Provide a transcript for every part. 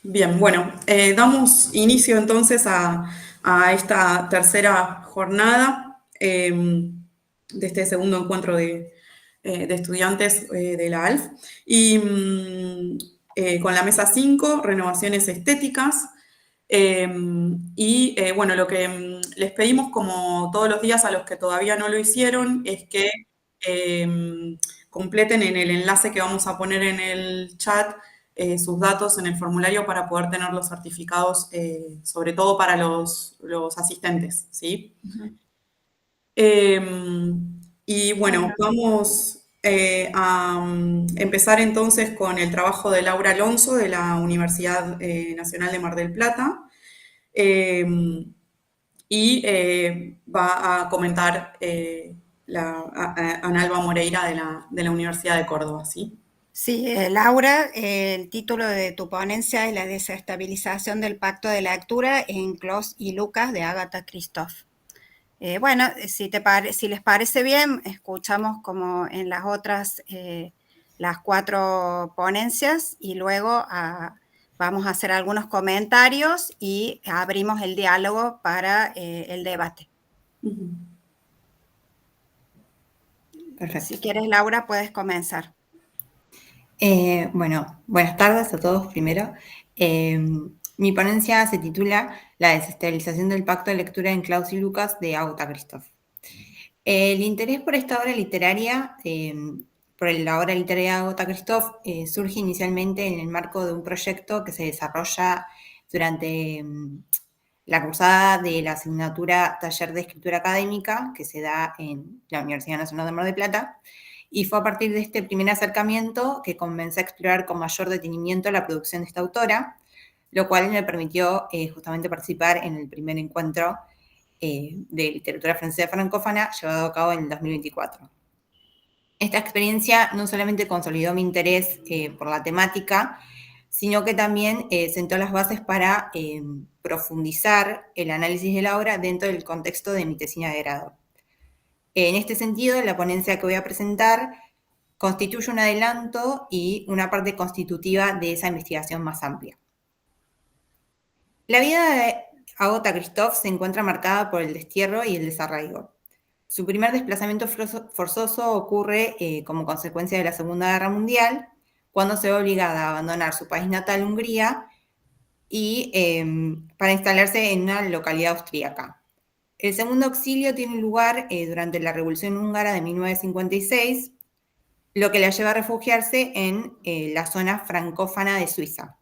Bien, bueno, damos inicio entonces a esta tercera jornada de este segundo encuentro de estudiantes de la ALF y con la mesa 5, renovaciones estéticas. Eh, bueno, lo que les pedimos como todos los días a los que todavía no lo hicieron es que completen en el enlace que vamos a poner en el chat sus datos en el formulario para poder tener los certificados, sobre todo para los asistentes, ¿sí? Ujú. Eh, y bueno, Bueno, vamos a empezar entonces con el trabajo de Laura Alonso de la Universidad Nacional de Mar del Plata. Eh, Va a comentar Analba Moreira de la Universidad de Córdoba, ¿sí? sí, Laura, el título de tu ponencia es La desestabilización del pacto de lectura en Claus y Lucas de Agatha Christoph. Bueno, si les parece bien, escuchamos como en las otras, las cuatro ponencias y luego vamos a hacer algunos comentarios y abrimos el diálogo para el debate. Ujú. Si Perfecto. quieres, Laura, puedes comenzar. Bueno, buenas tardes a todos primero. Eh, Mi ponencia se titula La desestabilización del pacto de lectura en Claus y Lucas de Agatha Christoph. El interés por esta obra literaria, por la obra literaria de Agatha Christoph, surge inicialmente en el marco de un proyecto que se desarrolla durante la cursada de la asignatura Taller de Escritura Académica que se da en la Universidad Nacional de Mar del Plata. Y fue a partir de este primer acercamiento que comencé a explorar con mayor detenimiento la producción de esta autora, lo cual me permitió justamente participar en el primer encuentro de literatura francesa francófona llevado a cabo en el 2024. Esta experiencia no solamente consolidó mi interés por la temática, sino que también sentó las bases para profundizar el análisis de la obra dentro del contexto de mi tesina de grado. En este sentido, la ponencia que voy a presentar constituye un adelanto y una parte constitutiva de esa investigación más amplia. La vida de Agatha Christoph se encuentra marcada por el destierro y el desarraigo. Su primer desplazamiento forzoso ocurre como consecuencia de la Segunda Guerra Mundial, cuando se ve obligada a abandonar su país natal, Hungría, y para instalarse en una localidad austríaca. El segundo exilio tiene lugar durante la Revolución Húngara de 1956, lo que la lleva a refugiarse en la zona francófona de Suiza.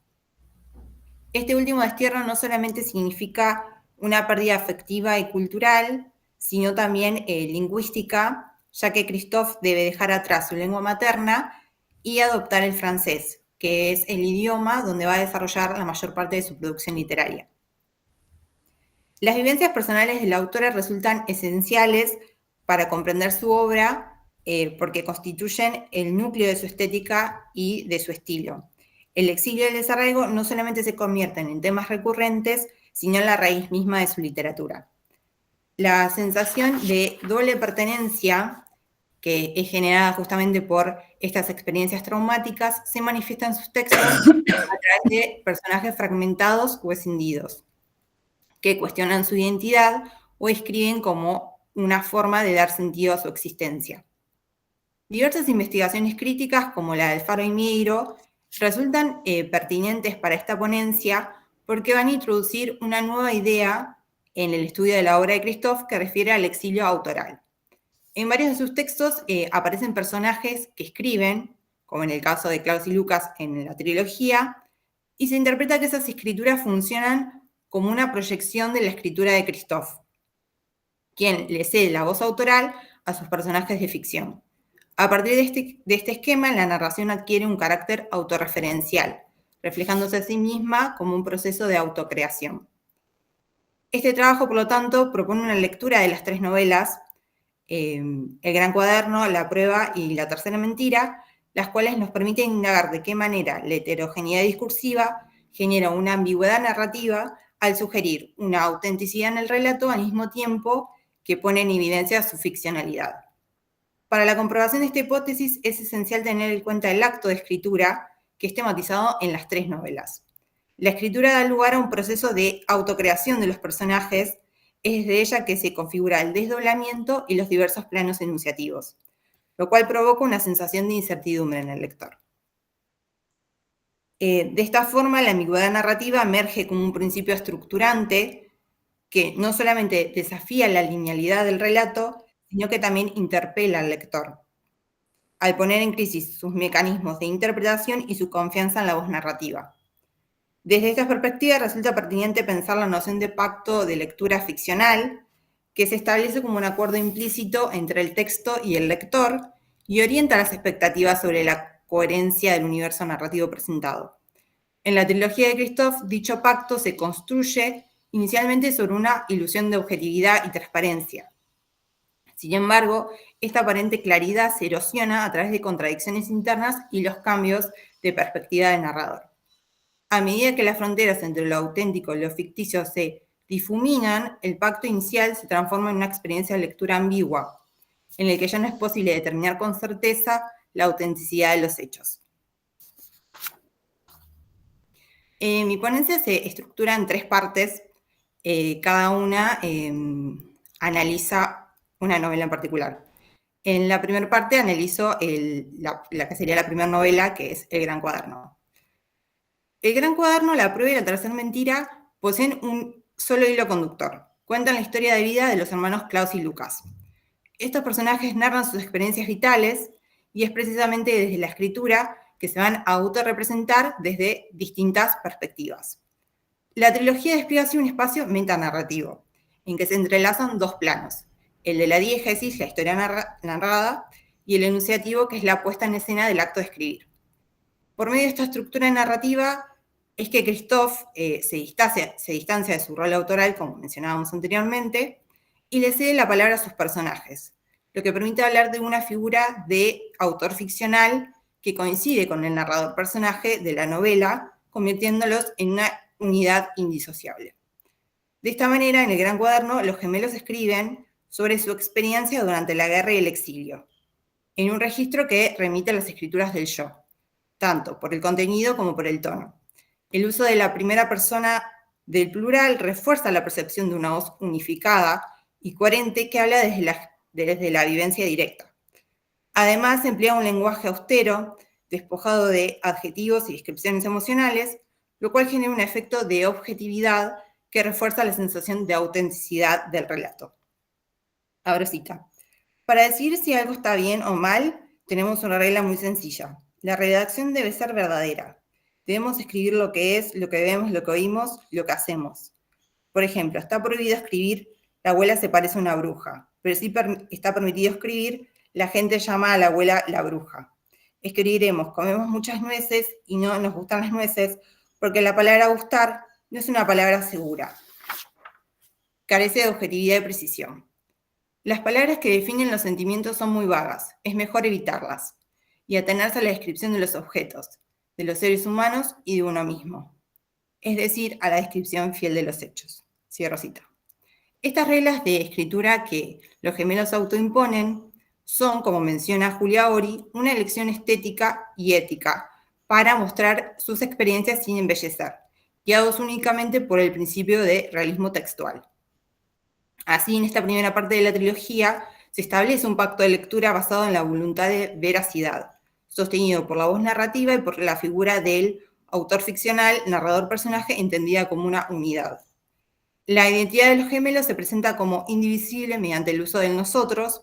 Este último destierro no solamente significa una pérdida afectiva y cultural, sino también lingüística, ya que Christoph debe dejar atrás su lengua materna y adoptar el francés, que es el idioma donde va a desarrollar la mayor parte de su producción literaria. Las vivencias personales de la autora resultan esenciales para comprender su obra porque constituyen el núcleo de su estética y de su estilo. El exilio y el desarraigo no solamente se convierten en temas recurrentes, sino en la raíz misma de su literatura. La sensación de doble pertenencia que es generada justamente por estas experiencias traumáticas se manifiesta en sus textos a través de personajes fragmentados o escindidos, que cuestionan su identidad o escriben como una forma de dar sentido a su existencia. Diversas investigaciones críticas, como la del Faro y Mieiro, resultan pertinentes para esta ponencia porque van a introducir una nueva idea en el estudio de la obra de Christoph que refiere al exilio autoral. En varios de sus textos aparecen personajes que escriben, como en el caso de Claus y Lucas en la trilogía, y se interpreta que esas escrituras funcionan como una proyección de la escritura de Christoph, quien le cede la voz autoral a sus personajes de ficción. A partir de este esquema, la narración adquiere un carácter autorreferencial, reflejándose a sí misma como un proceso de autocreación. Este trabajo, por lo tanto, propone una lectura de las tres novelas, El Gran Cuaderno, La Prueba y La Tercera Mentira, las cuales nos permiten indagar de qué manera la heterogeneidad discursiva genera una ambigüedad narrativa al sugerir una autenticidad en el relato al mismo tiempo que pone en evidencia su ficcionalidad. Para la comprobación de esta hipótesis es esencial tener en cuenta el acto de escritura que es tematizado en las tres novelas. La escritura da lugar a un proceso de autocreación de los personajes, es de ella que se configura el desdoblamiento y los diversos planos enunciativos, lo cual provoca una sensación de incertidumbre en el lector. De esta forma, la ambigüedad narrativa emerge como un principio estructurante que no solamente desafía la linealidad del relato, sino que también interpela al lector, al poner en crisis sus mecanismos de interpretación y su confianza en la voz narrativa. Desde esta perspectiva resulta pertinente pensar la noción de pacto de lectura ficcional, que se establece como un acuerdo implícito entre el texto y el lector y orienta las expectativas sobre la coherencia del universo narrativo presentado. En la trilogía de Christoph, dicho pacto se construye inicialmente sobre una ilusión de objetividad y transparencia. Sin embargo, esta aparente claridad se erosiona a través de contradicciones internas y los cambios de perspectiva del narrador. A medida que las fronteras entre lo auténtico y lo ficticio se difuminan, el pacto inicial se transforma en una experiencia de lectura ambigua, en la que ya no es posible determinar con certeza la autenticidad de los hechos. Mi ponencia se estructura en 3 partes, cada una analiza una novela en particular. En la primera parte analizo la que sería la primera novela, que es El Gran Cuaderno. El Gran Cuaderno, La Prueba y la Tercera Mentira poseen un solo hilo conductor. Cuentan la historia de vida de los hermanos Klaus y Lucas. Estos personajes narran sus experiencias vitales y es precisamente desde la escritura que se van a autorrepresentar desde distintas perspectivas. La trilogía despliega así un espacio metanarrativo, en que se entrelazan 2 planos, el de la diégesis, la historia narrada, y el enunciativo, que es la puesta en escena del acto de escribir. Por medio de esta estructura narrativa es que Christoph se distancia de su rol autoral, como mencionábamos anteriormente, y le cede la palabra a sus personajes, lo que permite hablar de una figura de autor ficcional que coincide con el narrador personaje de la novela, convirtiéndolos en una unidad indisociable. De esta manera, en El Gran Cuaderno, los gemelos escriben sobre su experiencia durante la guerra y el exilio, en un registro que remite a las escrituras del yo, tanto por el contenido como por el tono. El uso de la primera persona del plural refuerza la percepción de una voz unificada y coherente que habla desde la vivencia directa. Además, emplea un lenguaje austero, despojado de adjetivos y descripciones emocionales, lo cual genera un efecto de objetividad que refuerza la sensación de autenticidad del relato. Ahora cita. Para decidir si algo está bien o mal, tenemos una regla muy sencilla. La redacción debe ser verdadera. Debemos escribir lo que es, lo que vemos, lo que oímos, lo que hacemos. Por ejemplo, está prohibido escribir la abuela se parece a una bruja, pero sí está permitido escribir la gente llama a la abuela la bruja. Escribiremos comemos muchas nueces y no nos gustan las nueces porque la palabra gustar no es una palabra segura. Carece de objetividad y precisión. Las palabras que definen los sentimientos son muy vagas, es mejor evitarlas y atenerse a la descripción de los objetos, de los seres humanos y de uno mismo, es decir, a la descripción fiel de los hechos. Cierro cita. Estas reglas de escritura que los gemelos autoimponen son, como menciona Julia Ori, una elección estética y ética para mostrar sus experiencias sin embellecer, guiados únicamente por el principio de realismo textual. Así, en esta primera parte de la trilogía, se establece un pacto de lectura basado en la voluntad de veracidad, sostenido por la voz narrativa y por la figura del autor ficcional, narrador-personaje, entendida como una unidad. La identidad de los gemelos se presenta como indivisible mediante el uso del nosotros,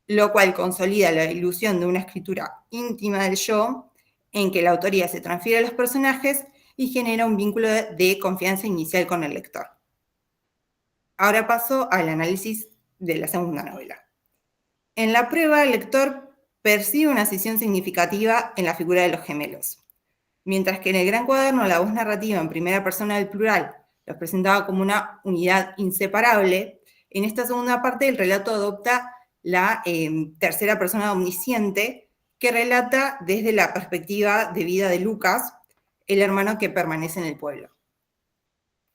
lo cual consolida la ilusión de una escritura íntima del yo, en que la autoría se transfiere a los personajes y genera un vínculo de confianza inicial con el lector. Ahora paso al análisis de la segunda novela. En La Prueba, el lector percibe una escisión significativa en la figura de los gemelos. Mientras que en El Gran Cuaderno la voz narrativa en primera persona del plural los presentaba como una unidad inseparable, en esta segunda parte el relato adopta la tercera persona omnisciente que relata desde la perspectiva de vida de Lucas, el hermano que permanece en el pueblo.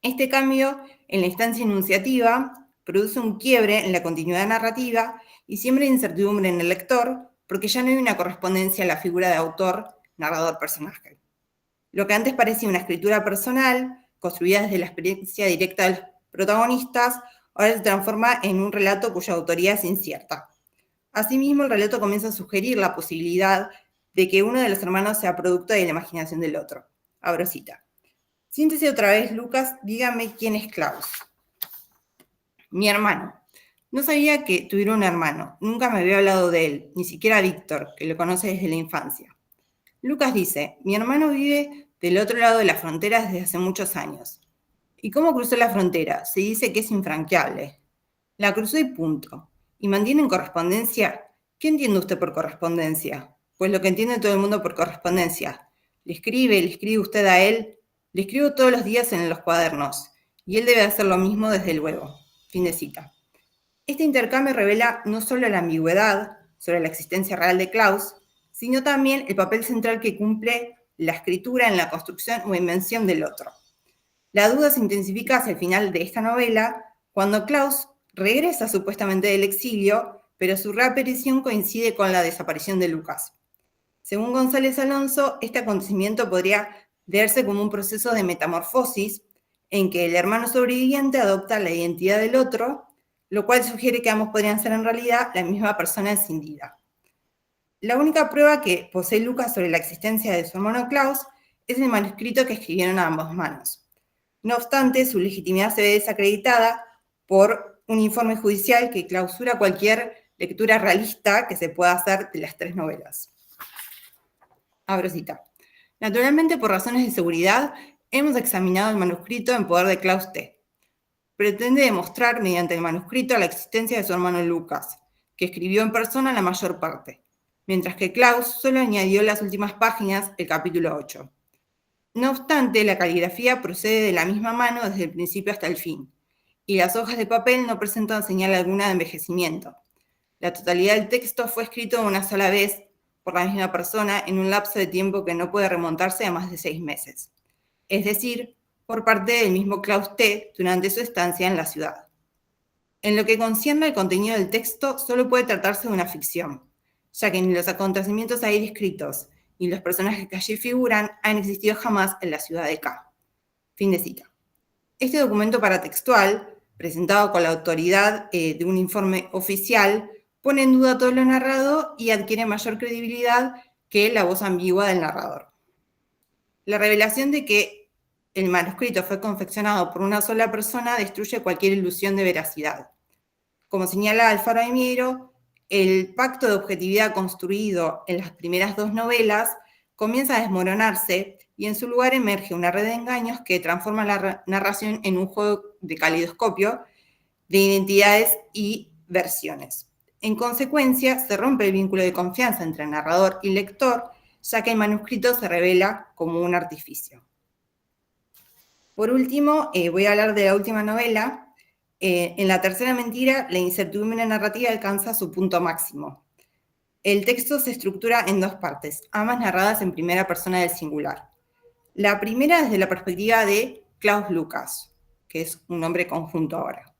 Este cambio en la instancia enunciativa produce un quiebre en la continuidad narrativa y siembra incertidumbre en el lector porque ya no hay una correspondencia a la figura de autor, narrador, personaje. Lo que antes parecía una escritura personal, construida desde la experiencia directa de los protagonistas, ahora se transforma en un relato cuya autoría es incierta. Asimismo, el relato comienza a sugerir la posibilidad de que uno de los hermanos sea producto de la imaginación del otro. Abro cita. Siéntese otra vez, Lucas, dígame quién es Klaus. Mi hermano. No sabía que tuviera un hermano, nunca me había hablado de él, ni siquiera Víctor, que lo conoce desde la infancia. Lucas dice, mi hermano vive del otro lado de la frontera desde hace muchos años. ¿Y cómo cruzó la frontera? Se dice que es infranqueable. La cruzó y punto. ¿Y mantienen correspondencia? ¿Qué entiende usted por correspondencia? Pues lo que entiende todo el mundo por correspondencia. ¿Le escribe usted a él? Le escribo todos los días en los cuadernos, y él debe hacer lo mismo desde luego. Fin de cita. Este intercambio revela no solo la ambigüedad sobre la existencia real de Klaus, sino también el papel central que cumple la escritura en la construcción o invención del otro. La duda se intensifica hacia el final de esta novela, cuando Klaus regresa supuestamente del exilio, pero su reaparición coincide con la desaparición de Lucas. Según González Alonso, este acontecimiento podría verse como un proceso de metamorfosis en que el hermano sobreviviente adopta la identidad del otro, lo cual sugiere que ambos podrían ser en realidad la misma persona escindida. La única prueba que posee Lucas sobre la existencia de su hermano Klaus es el manuscrito que escribieron a ambas manos. No obstante, su legitimidad se ve desacreditada por un informe judicial que clausura cualquier lectura realista que se pueda hacer de las tres novelas. Abro cita. Naturalmente, por razones de seguridad, hemos examinado el manuscrito en poder de Klaus T. Pretende demostrar mediante el manuscrito la existencia de su hermano Lucas, que escribió en persona la mayor parte, mientras que Klaus solo añadió las últimas páginas del capítulo 8. No obstante, la caligrafía procede de la misma mano desde el principio hasta el fin, y las hojas de papel no presentan señal alguna de envejecimiento. La totalidad del texto fue escrito una sola vez por la misma persona en un lapso de tiempo que no puede remontarse a más de 6 meses. Es decir, por parte del mismo Klaus T. durante su estancia en la ciudad. En lo que concierne al contenido del texto, solo puede tratarse de una ficción, ya que ni los acontecimientos ahí descritos ni los personajes que allí figuran han existido jamás en la ciudad de K. Fin de cita. Este documento paratextual, presentado con la autoridad de un informe oficial, pone en duda todo lo narrado y adquiere mayor credibilidad que la voz ambigua del narrador. La revelación de que el manuscrito fue confeccionado por una sola persona destruye cualquier ilusión de veracidad. Como señala Alfaro de Miero, el pacto de objetividad construido en las primeras dos novelas comienza a desmoronarse y en su lugar emerge una red de engaños que transforma la narración en un juego de calidoscopio de identidades y versiones. En consecuencia, se rompe el vínculo de confianza entre narrador y lector, ya que el manuscrito se revela como un artificio. Por último, voy a hablar de la última novela. En la tercera mentira, la incertidumbre narrativa alcanza su punto máximo. El texto se estructura en dos partes, ambas narradas en primera persona del singular. La primera desde la perspectiva de Klaus Lucas, que es un nombre conjunto ahora.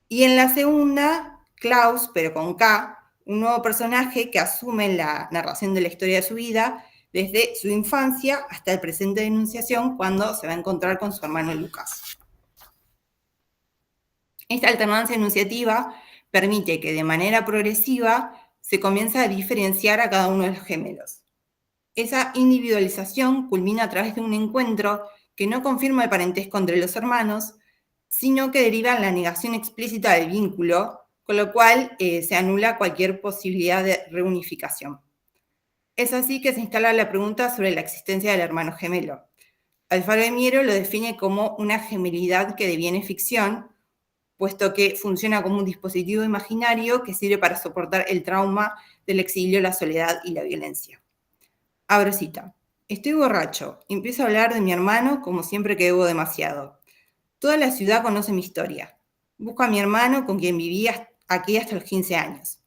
Y en la segunda, Klaus, pero con K, un nuevo personaje que asume la narración de la historia de su vida desde su infancia hasta el presente de enunciación, cuando se va a encontrar con su hermano Lucas. Esta alternancia enunciativa permite que de manera progresiva se comience a diferenciar a cada uno de los gemelos. Esa individualización culmina a través de un encuentro que no confirma el parentesco entre los hermanos, sino que deriva en la negación explícita del vínculo, con lo cual se anula cualquier posibilidad de reunificación. Es así que se instala la pregunta sobre la existencia del hermano gemelo. Alfaro de Miero lo define como una gemelidad que deviene ficción, puesto que funciona como un dispositivo imaginario que sirve para soportar el trauma del exilio, la soledad y la violencia. Abro cita. Estoy borracho. Empiezo a hablar de mi hermano como siempre que bebo demasiado. Toda la ciudad conoce mi historia. Busco a mi hermano con quien vivía aquí hasta los 15 años.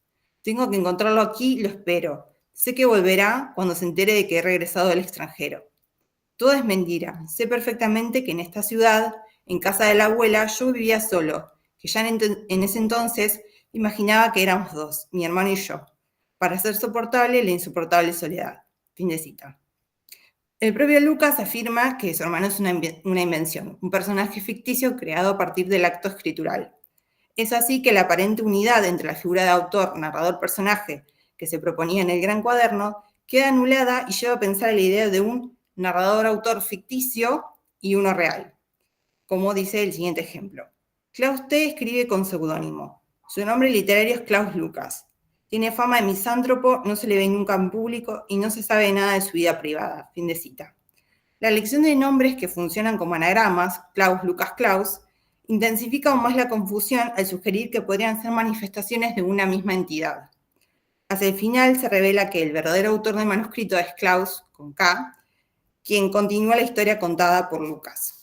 Tengo que encontrarlo aquí y lo espero. Sé que volverá cuando se entere de que he regresado del extranjero. Todo es mentira. Sé perfectamente que en esta ciudad, en casa de la abuela, yo vivía solo, que ya en ese entonces imaginaba que éramos dos, mi hermano y yo, para hacer soportable la insoportable soledad. Fin de cita. El propio Lucas afirma que su hermano es una invención, un personaje ficticio creado a partir del acto escritural. Es así que la aparente unidad entre la figura de autor, narrador, personaje que se proponía en el Gran Cuaderno queda anulada y lleva a pensar la idea de un narrador-autor ficticio y uno real. Como dice el siguiente ejemplo. Klaus T. escribe con seudónimo. Su nombre literario es Klaus Lucas. Tiene fama de misántropo, no se le ve nunca en público y no se sabe nada de su vida privada. Fin de cita. La elección de nombres que funcionan como anagramas, Klaus, Lucas, Klaus, intensifica aún más la confusión al sugerir que podrían ser manifestaciones de una misma entidad. Hacia el final se revela que el verdadero autor del manuscrito es Klaus, con K, quien continúa la historia contada por Lucas.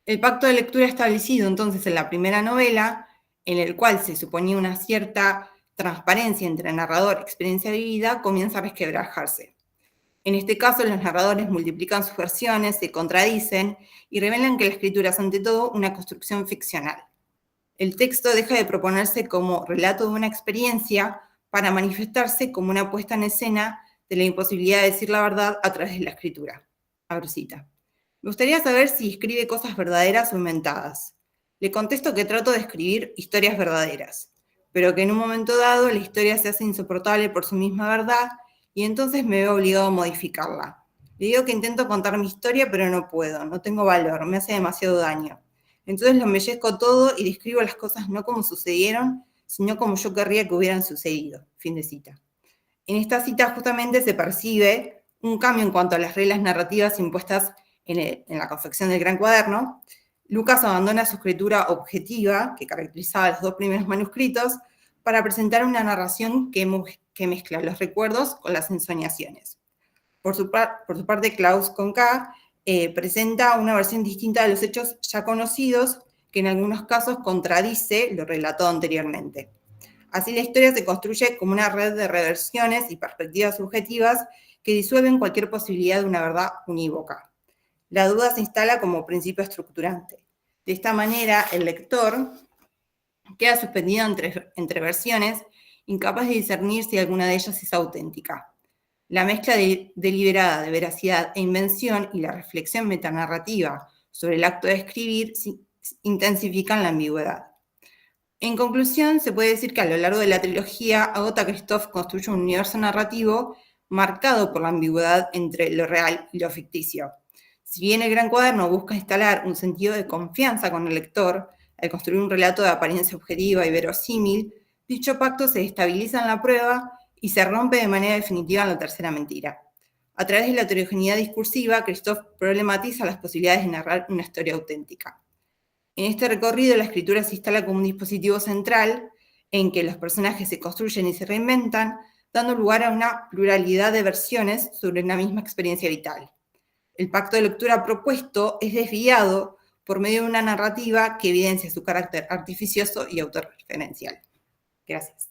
El pacto de lectura establecido entonces en la primera novela, en el cual se suponía una cierta transparencia entre narrador y experiencia vivida, comienza a resquebrajarse. En este caso, los narradores multiplican sus versiones, se contradicen y revelan que la escritura es ante todo una construcción ficcional. El texto deja de proponerse como relato de una experiencia para manifestarse como una puesta en escena de la imposibilidad de decir la verdad a través de la escritura. Abro cita. Me gustaría saber si escribe cosas verdaderas o inventadas. Le contesto que trato de escribir historias verdaderas, pero que en un momento dado la historia se hace insoportable por su misma verdad y entonces me veo obligado a modificarla. Le digo que intento contar mi historia, pero no puedo, no tengo valor, me hace demasiado daño. Entonces lo embellezco todo y describo las cosas no como sucedieron, sino como yo querría que hubieran sucedido. Fin de cita. En esta cita justamente se percibe un cambio en cuanto a las reglas narrativas impuestas en la confección del Gran Cuaderno. Lucas abandona su escritura objetiva, que caracterizaba los dos primeros manuscritos, para presentar una narración que mezcla los recuerdos con las ensoñaciones. Por su parte, Klaus con K presenta una versión distinta de los hechos ya conocidos, que en algunos casos contradice lo relatado anteriormente. Así la historia se construye como una red de reversiones y perspectivas subjetivas que disuelven cualquier posibilidad de una verdad unívoca. La duda se instala como principio estructurante. De esta manera, el lector queda suspendido entre versiones, incapaz de discernir si alguna de ellas es auténtica. La mezcla deliberada de veracidad e invención y la reflexión metanarrativa sobre el acto de escribir intensifican la ambigüedad. En conclusión, se puede decir que a lo largo de la trilogía, Agatha Christoph construye un universo narrativo marcado por la ambigüedad entre lo real y lo ficticio. Si bien el Gran Cuaderno busca instalar un sentido de confianza con el lector, al construir un relato de apariencia objetiva y verosímil, dicho pacto se estabiliza en la prueba y se rompe de manera definitiva en la tercera mentira. A través de la heterogeneidad discursiva, Christoph problematiza las posibilidades de narrar una historia auténtica. En este recorrido, la escritura se instala como un dispositivo central en que los personajes se construyen y se reinventan, dando lugar a una pluralidad de versiones sobre una misma experiencia vital. El pacto de lectura propuesto es desviado por medio de una narrativa que evidencia su carácter artificioso y autorreferencial. Gracias.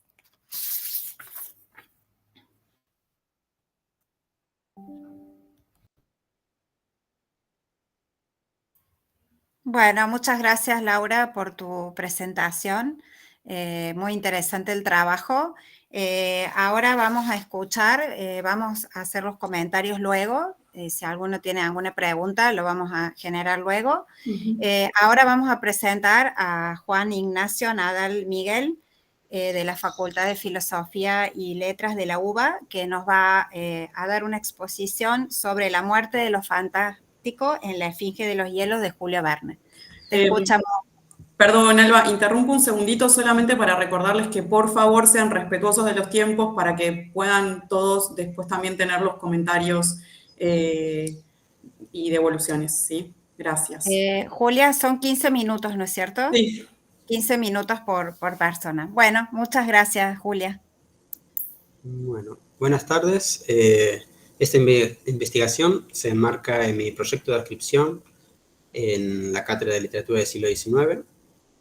Bueno, muchas gracias Laura por tu presentación. Muy interesante el trabajo. Ahora vamos a escuchar, vamos a hacer los comentarios luego. Si alguno tiene alguna pregunta, lo vamos a generar luego. Ahora vamos a presentar a Juan Ignacio Nadal Miguel, de la Facultad de Filosofía y Letras de la UBA, que nos va a dar una exposición sobre la muerte de los fantasmas en La Esfinge de los Hielos de Julio Verne. Te escuchamos. Perdón, Alba, interrumpo un segundito solamente para recordarles que por favor sean respetuosos de los tiempos para que puedan todos después también tener los comentarios y devoluciones, ¿sí? Gracias. Julia, son 15 minutos, ¿no es cierto? Sí. 15 minutos por persona. Bueno, muchas gracias, Julia. Bueno, buenas tardes. Esta investigación se enmarca en mi proyecto de adscripción en la Cátedra de Literatura del siglo XIX,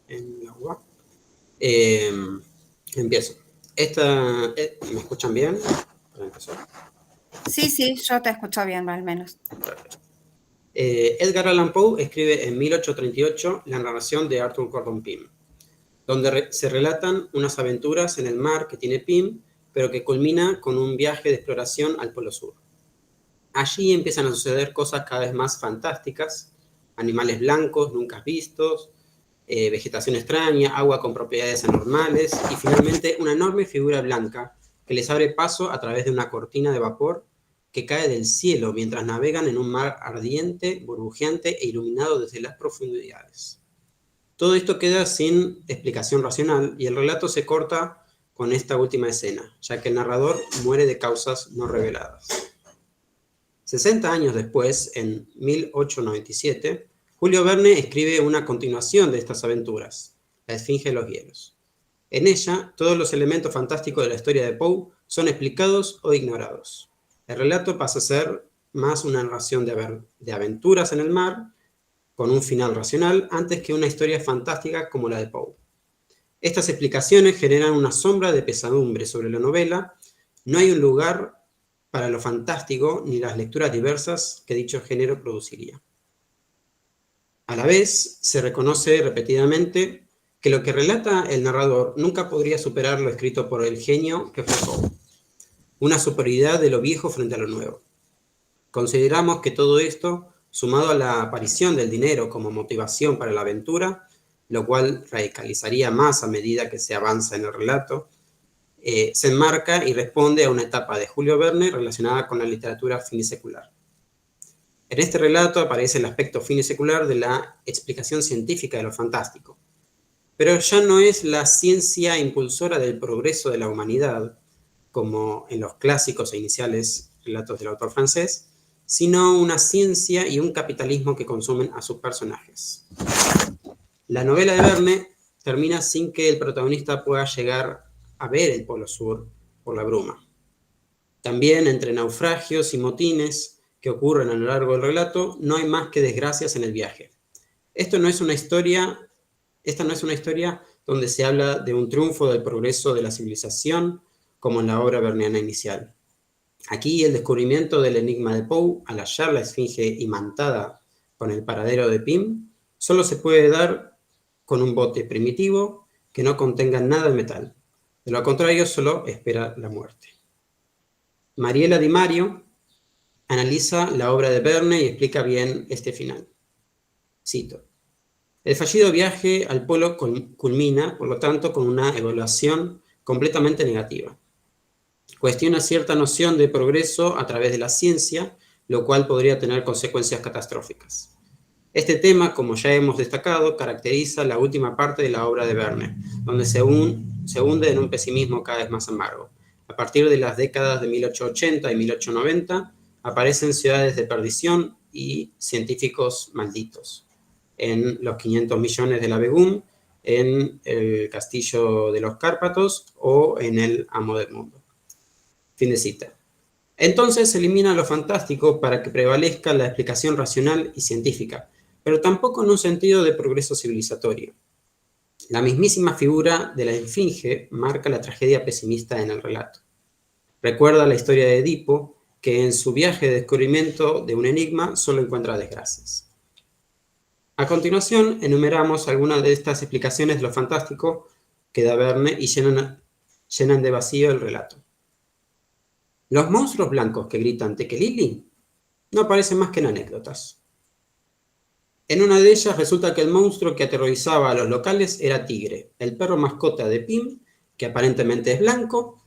en la UBA. Empiezo. ¿Me escuchan bien? Sí, yo te escucho bien, al menos. Edgar Allan Poe escribe en 1838 la narración de Arthur Gordon Pym, donde se relatan unas aventuras en el mar que tiene Pym, pero que culmina con un viaje de exploración al Polo Sur. Allí empiezan a suceder cosas cada vez más fantásticas, animales blancos nunca vistos, vegetación extraña, agua con propiedades anormales y finalmente una enorme figura blanca que les abre paso a través de una cortina de vapor que cae del cielo mientras navegan en un mar ardiente, burbujeante e iluminado desde las profundidades. Todo esto queda sin explicación racional y el relato se corta con esta última escena, ya que el narrador muere de causas no reveladas. 60 años después, en 1897, Julio Verne escribe una continuación de estas aventuras, La Esfinge de los Hielos. En ella, todos los elementos fantásticos de la historia de Poe son explicados o ignorados. El relato pasa a ser más una narración de aventuras en el mar, con un final racional, antes que una historia fantástica como la de Poe. Estas explicaciones generan una sombra de pesadumbre sobre la novela. No hay un lugar para lo fantástico ni las lecturas diversas que dicho género produciría. A la vez, se reconoce repetidamente que lo que relata el narrador nunca podría superar lo escrito por el genio que fue Poe. Una superioridad de lo viejo frente a lo nuevo. Consideramos que todo esto, sumado a la aparición del dinero como motivación para la aventura, lo cual radicalizaría más a medida que se avanza en el relato, se enmarca y responde a una etapa de Julio Verne relacionada con la literatura finisecular. En este relato aparece el aspecto finisecular de la explicación científica de lo fantástico, pero ya no es la ciencia impulsora del progreso de la humanidad, como en los clásicos e iniciales relatos del autor francés, sino una ciencia y un capitalismo que consumen a sus personajes. La novela de Verne termina sin que el protagonista pueda llegar a ver el Polo Sur por la bruma. También entre naufragios y motines que ocurren a lo largo del relato, no hay más que desgracias en el viaje. Esta no es una historia donde se habla de un triunfo del progreso de la civilización, como en la obra verniana inicial. Aquí el descubrimiento del enigma de Poe, al hallar la esfinge imantada con el paradero de Pym, solo se puede dar con un bote primitivo que no contenga nada de metal. De lo contrario, solo espera la muerte. Mariela Di Mario analiza la obra de Verne y explica bien este final. Cito: el fallido viaje al polo culmina, por lo tanto, con una evaluación completamente negativa. Cuestiona cierta noción de progreso a través de la ciencia, lo cual podría tener consecuencias catastróficas. Este tema, como ya hemos destacado, caracteriza la última parte de la obra de Verne, donde se hunde en un pesimismo cada vez más amargo. A partir de las décadas de 1880 y 1890, aparecen ciudades de perdición y científicos malditos. En los 500 millones de la Begum, en el castillo de los Cárpatos o en el Amo del Mundo. Fin de cita. Entonces se elimina lo fantástico para que prevalezca la explicación racional y científica, pero tampoco en un sentido de progreso civilizatorio. La mismísima figura de la esfinge marca la tragedia pesimista en el relato. Recuerda la historia de Edipo, que en su viaje de descubrimiento de un enigma solo encuentra desgracias. A continuación, enumeramos algunas de estas explicaciones de lo fantástico que da Verne y llenan de vacío el relato. Los monstruos blancos que gritan Tekelili no parecen más que en anécdotas. En una de ellas resulta que el monstruo que aterrorizaba a los locales era Tigre, el perro mascota de Pym, que aparentemente es blanco,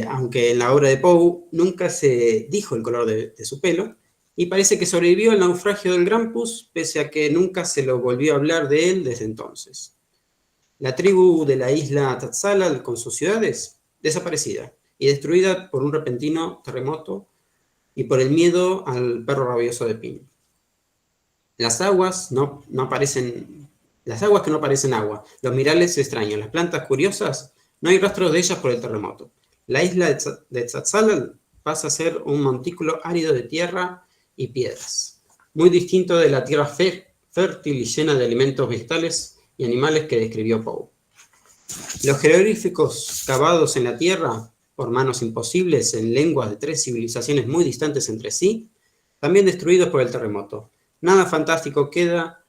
aunque en la obra de Poe nunca se dijo el color de su pelo, y parece que sobrevivió al naufragio del Grampus, pese a que nunca se lo volvió a hablar de él desde entonces. La tribu de la isla Tzalal, con sus ciudades, desaparecida y destruida por un repentino terremoto y por el miedo al perro rabioso de Pym. Las aguas que no parecen agua, los minerales extraños, las plantas curiosas, no hay rastros de ellas por el terremoto. La isla de Tzalal pasa a ser un montículo árido de tierra y piedras, muy distinto de la tierra fértil y llena de alimentos vegetales y animales que describió Poe. Los jeroglíficos cavados en la tierra por manos imposibles en lenguas de 3 civilizaciones muy distantes entre sí, también destruidos por el terremoto. Nada fantástico queda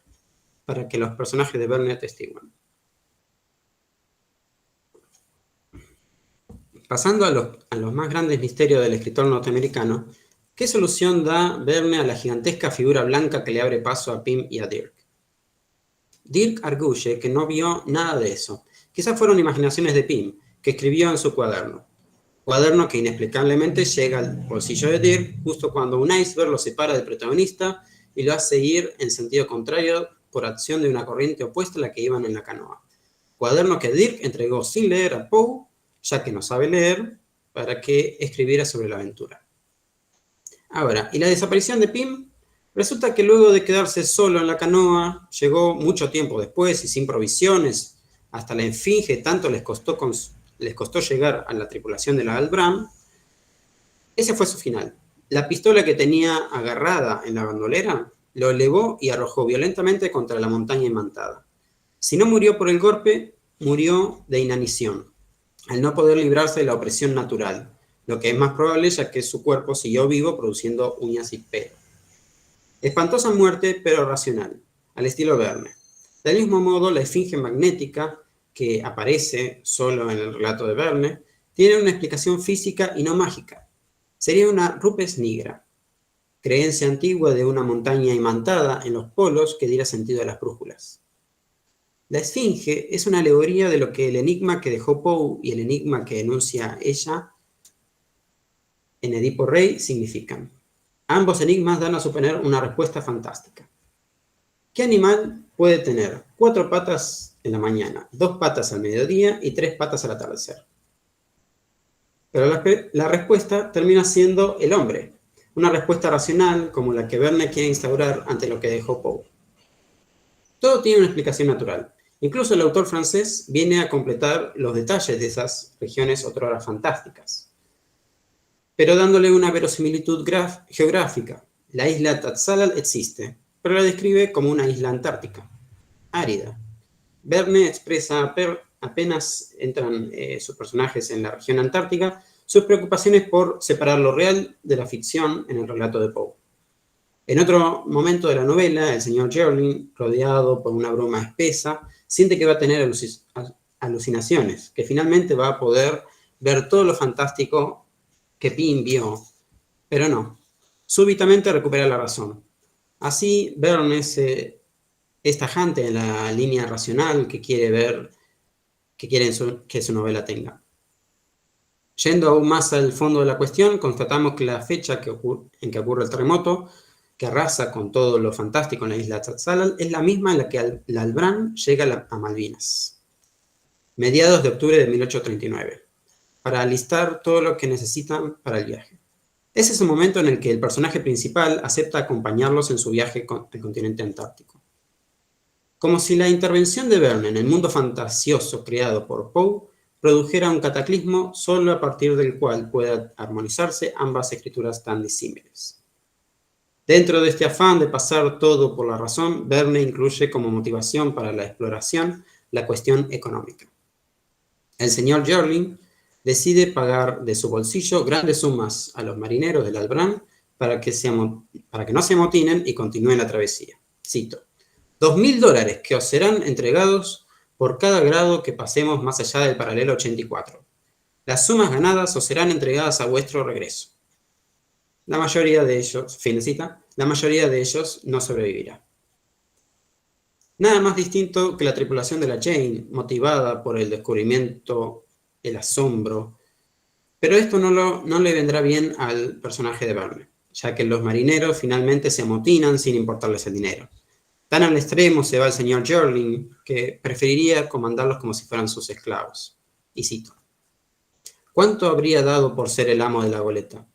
para que los personajes de Verne atestiguen. Pasando a los más grandes misterios del escritor norteamericano, ¿Qué solución da Verne a la gigantesca figura blanca que le abre paso a Pym y a Dirk? Dirk arguye que no vio nada de eso. Quizás fueron imaginaciones de Pym, que escribió en su cuaderno. Cuaderno que inexplicablemente llega al bolsillo de Dirk justo cuando un iceberg lo separa del protagonista y lo hace ir en sentido contrario por acción de una corriente opuesta a la que iban en la canoa. Cuaderno que Dirk entregó sin leer a Poe, ya que no sabe leer, para que escribiera sobre la aventura. Ahora, ¿y la desaparición de Pym? Resulta que luego de quedarse solo en la canoa, llegó mucho tiempo después y sin provisiones, hasta la Esfinge tanto les costó llegar a la tripulación de la Albran. Ese fue su final. La pistola que tenía agarrada en la bandolera lo elevó y arrojó violentamente contra la montaña imantada. Si no murió por el golpe, murió de inanición, al no poder librarse de la opresión natural, lo que es más probable ya que su cuerpo siguió vivo produciendo uñas y pelo. Espantosa muerte, pero racional, al estilo Verne. Del mismo modo, la esfinge magnética, que aparece solo en el relato de Verne, tiene una explicación física y no mágica. Sería una rupes nigra, creencia antigua de una montaña imantada en los polos que diera sentido a las brújulas. La esfinge es una alegoría de lo que el enigma que dejó Poe y el enigma que enuncia ella en Edipo Rey significan. Ambos enigmas dan a suponer una respuesta fantástica. ¿Qué animal puede tener 4 patas en la mañana, 2 patas al mediodía y 3 patas al atardecer? Pero la respuesta termina siendo el hombre, una respuesta racional como la que Verne quiere instaurar ante lo que dejó Poe. Todo tiene una explicación natural. Incluso el autor francés viene a completar los detalles de esas regiones otrora fantásticas, pero dándole una verosimilitud geográfica. La isla Tatsalal existe, pero la describe como una isla antártica, árida. Verne expresa, apenas entran sus personajes en la región antártica, sus preocupaciones por separar lo real de la ficción en el relato de Poe. En otro momento de la novela, el señor Jeorling, rodeado por una bruma espesa, siente que va a tener alucinaciones, que finalmente va a poder ver todo lo fantástico que Pym vio, pero no. Súbitamente recupera la razón. Así, Verne es tajante en la línea racional que quiere que su novela tenga. Yendo aún más al fondo de la cuestión, constatamos que la fecha en que ocurre el terremoto, que arrasa con todo lo fantástico en la isla Tzatzalal, es la misma en la que la Albran llega a Malvinas, mediados de octubre de 1839, para alistar todo lo que necesitan para el viaje. Ese es el momento en el que el personaje principal acepta acompañarlos en su viaje al continente antártico. Como si la intervención de Verne en el mundo fantasioso creado por Poe produjera un cataclismo solo a partir del cual puedan armonizarse ambas escrituras tan disímiles. Dentro de este afán de pasar todo por la razón, Verne incluye como motivación para la exploración la cuestión económica. El señor Jeorling decide pagar de su bolsillo grandes sumas a los marineros del Albran para que no se amotinen y continúen la travesía. Cito: $2.000 que os serán entregados por cada grado que pasemos más allá del paralelo 84. Las sumas ganadas os serán entregadas a vuestro regreso. La mayoría de ellos, fin de cita, la mayoría de ellos no sobrevivirá. Nada más distinto que la tripulación de la Jane, motivada por el descubrimiento, el asombro, pero esto no le vendrá bien al personaje de Verne, ya que los marineros finalmente se amotinan sin importarles el dinero. Tan al extremo se va el señor Jeorling que preferiría comandarlos como si fueran sus esclavos. Y cito: ¿cuánto habría dado por ser el amo de la goleta?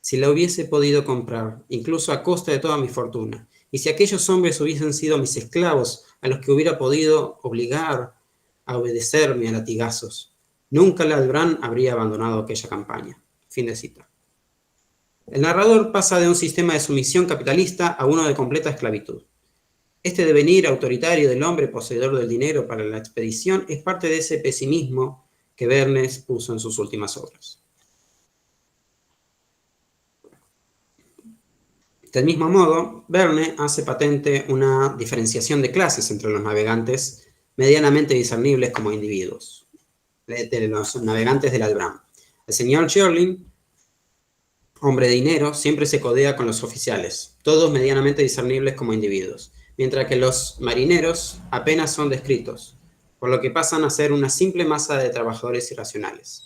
Si la hubiese podido comprar, incluso a costa de toda mi fortuna, y si aquellos hombres hubiesen sido mis esclavos a los que hubiera podido obligar a obedecerme a latigazos, nunca la Albran habría abandonado aquella campaña. Fin de cita. El narrador pasa de un sistema de sumisión capitalista a uno de completa esclavitud. Este devenir autoritario del hombre poseedor del dinero para la expedición es parte de ese pesimismo que Verne puso en sus últimas obras. Del mismo modo, Verne hace patente una diferenciación de clases entre los navegantes medianamente discernibles como individuos, de los navegantes del Albran. El señor Jeorling hombre de dinero, siempre se codea con los oficiales, todos medianamente discernibles como individuos, mientras que los marineros apenas son descritos, por lo que pasan a ser una simple masa de trabajadores irracionales,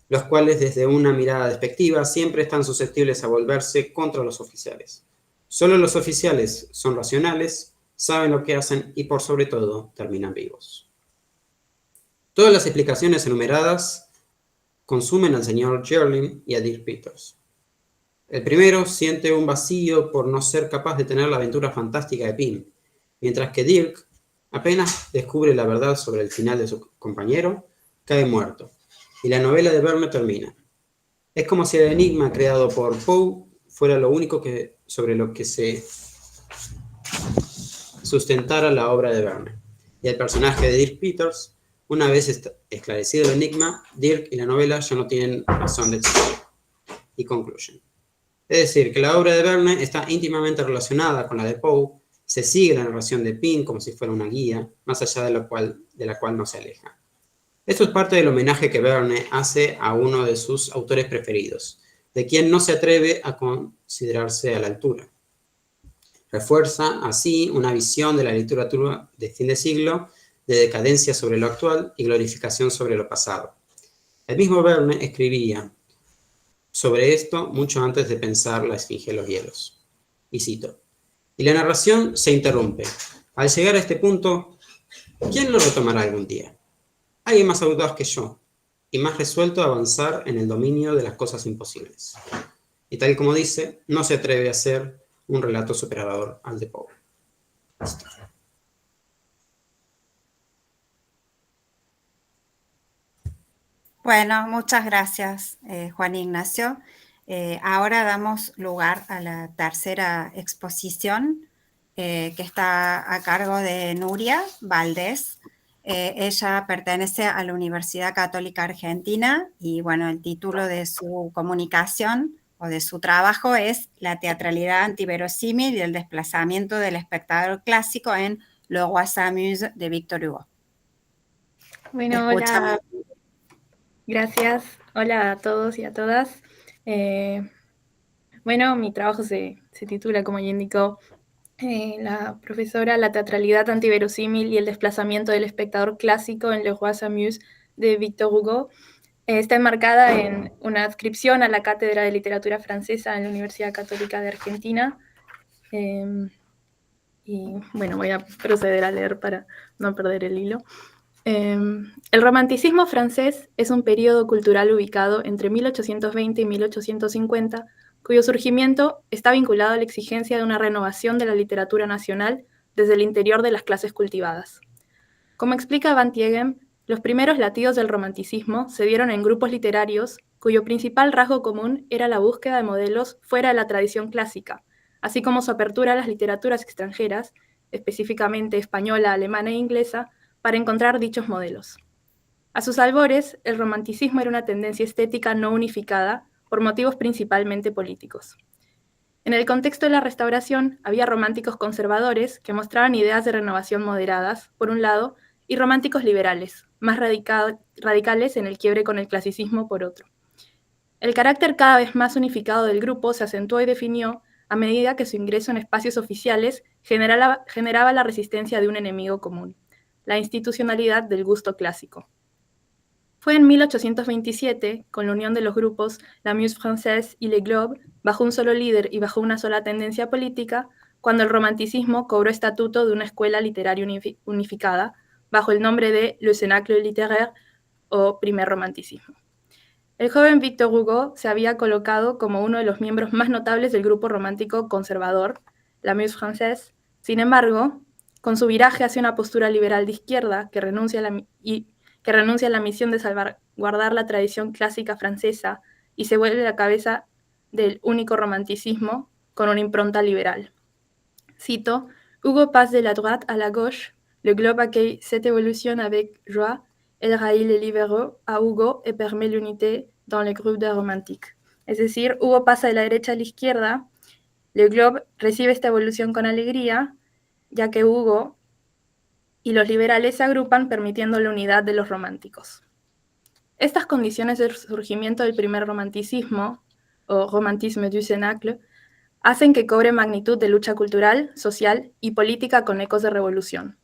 los cuales desde una mirada despectiva siempre están susceptibles a volverse contra los oficiales. Solo los oficiales son racionales, saben lo que hacen y por sobre todo terminan vivos. Todas las explicaciones enumeradas consumen al señor Gerling y a Dirk Peters. El primero siente un vacío por no ser capaz de tener la aventura fantástica de Pym, mientras que Dirk, apenas descubre la verdad sobre el final de su compañero, cae muerto, y la novela de Verne termina. Es como si el enigma creado por Poe fuera lo único sobre lo que se sustentara la obra de Verne, y el personaje de Dirk Peters, una vez esclarecido el enigma, Dirk y la novela ya no tienen razón de existir, y concluyen. Es decir, que la obra de Verne está íntimamente relacionada con la de Poe, se sigue la narración de Pym como si fuera una guía, más allá de la cual no se aleja. Esto es parte del homenaje que Verne hace a uno de sus autores preferidos, de quien no se atreve a considerarse a la altura. Refuerza así una visión de la literatura de fin de siglo, de decadencia sobre lo actual y glorificación sobre lo pasado. El mismo Verne escribía sobre esto mucho antes de pensar La Esfinge de los Hielos. Y cito: "Y la narración se interrumpe. Al llegar a este punto, ¿quién lo retomará algún día? Alguien más audaz que yo, y más resuelto a avanzar en el dominio de las cosas imposibles". Y tal como dice, no se atreve a hacer un relato superador al de Poe. Bueno, muchas gracias, Juan Ignacio. Ahora damos lugar a la tercera exposición, que está a cargo de Nuria Valdés. Ella pertenece a la Universidad Católica Argentina y, bueno, el título de su comunicación o de su trabajo es La teatralidad antiverosímil y el desplazamiento del espectador clásico en Le Roi s'amuse de Victor Hugo. Bueno, Escucha. hola, gracias. Hola a todos y a todas. Bueno, mi trabajo se titula, como ya indicó la profesora, La teatralidad antiverosímil y el desplazamiento del espectador clásico en Le Roi s'amuse de Victor Hugo. Está enmarcada en una adscripción a la Cátedra de Literatura Francesa en la Universidad Católica de Argentina. Y bueno, voy a proceder a leer para no perder el hilo. El romanticismo francés es un periodo cultural ubicado entre 1820 y 1850, cuyo surgimiento está vinculado a la exigencia de una renovación de la literatura nacional desde el interior de las clases cultivadas. Como explica Van Tieghem, los primeros latidos del romanticismo se dieron en grupos literarios cuyo principal rasgo común era la búsqueda de modelos fuera de la tradición clásica, así como su apertura a las literaturas extranjeras, específicamente española, alemana e inglesa, para encontrar dichos modelos. A sus albores, el romanticismo era una tendencia estética no unificada por motivos principalmente políticos. En el contexto de la Restauración, había románticos conservadores que mostraban ideas de renovación moderadas, por un lado, y románticos liberales, más radicales en el quiebre con el clasicismo, por otro. El carácter cada vez más unificado del grupo se acentuó y definió a medida que su ingreso en espacios oficiales generaba la resistencia de un enemigo común: la institucionalidad del gusto clásico. Fue en 1827, con la unión de los grupos La Muse Française y Le Globe, bajo un solo líder y bajo una sola tendencia política, cuando el romanticismo cobró estatuto de una escuela literaria unificada, bajo el nombre de Le Cénacle littéraire, o primer romanticismo. El joven Victor Hugo se había colocado como uno de los miembros más notables del grupo romántico conservador, La Muse Française. Sin embargo, con su viraje hacia una postura liberal de izquierda que renuncia a la misión de salvaguardar la tradición clásica francesa y se vuelve la cabeza del único romanticismo con una impronta liberal. Cito: Hugo passe de la droite à la gauche, le globe accueille cette évolution avec joie, elle raille les libéraux à Hugo et permet l'unité dans le groupe des romantiques. Es decir, Hugo pasa de la derecha a la izquierda, Le Globe recibe esta evolución con alegría, ya que Hugo y los liberales se agrupan permitiendo la unidad de los románticos. Estas condiciones del surgimiento del primer romanticismo o romantisme du Cénacle, hacen que cobre magnitud de lucha cultural, social y política con ecos de revolución.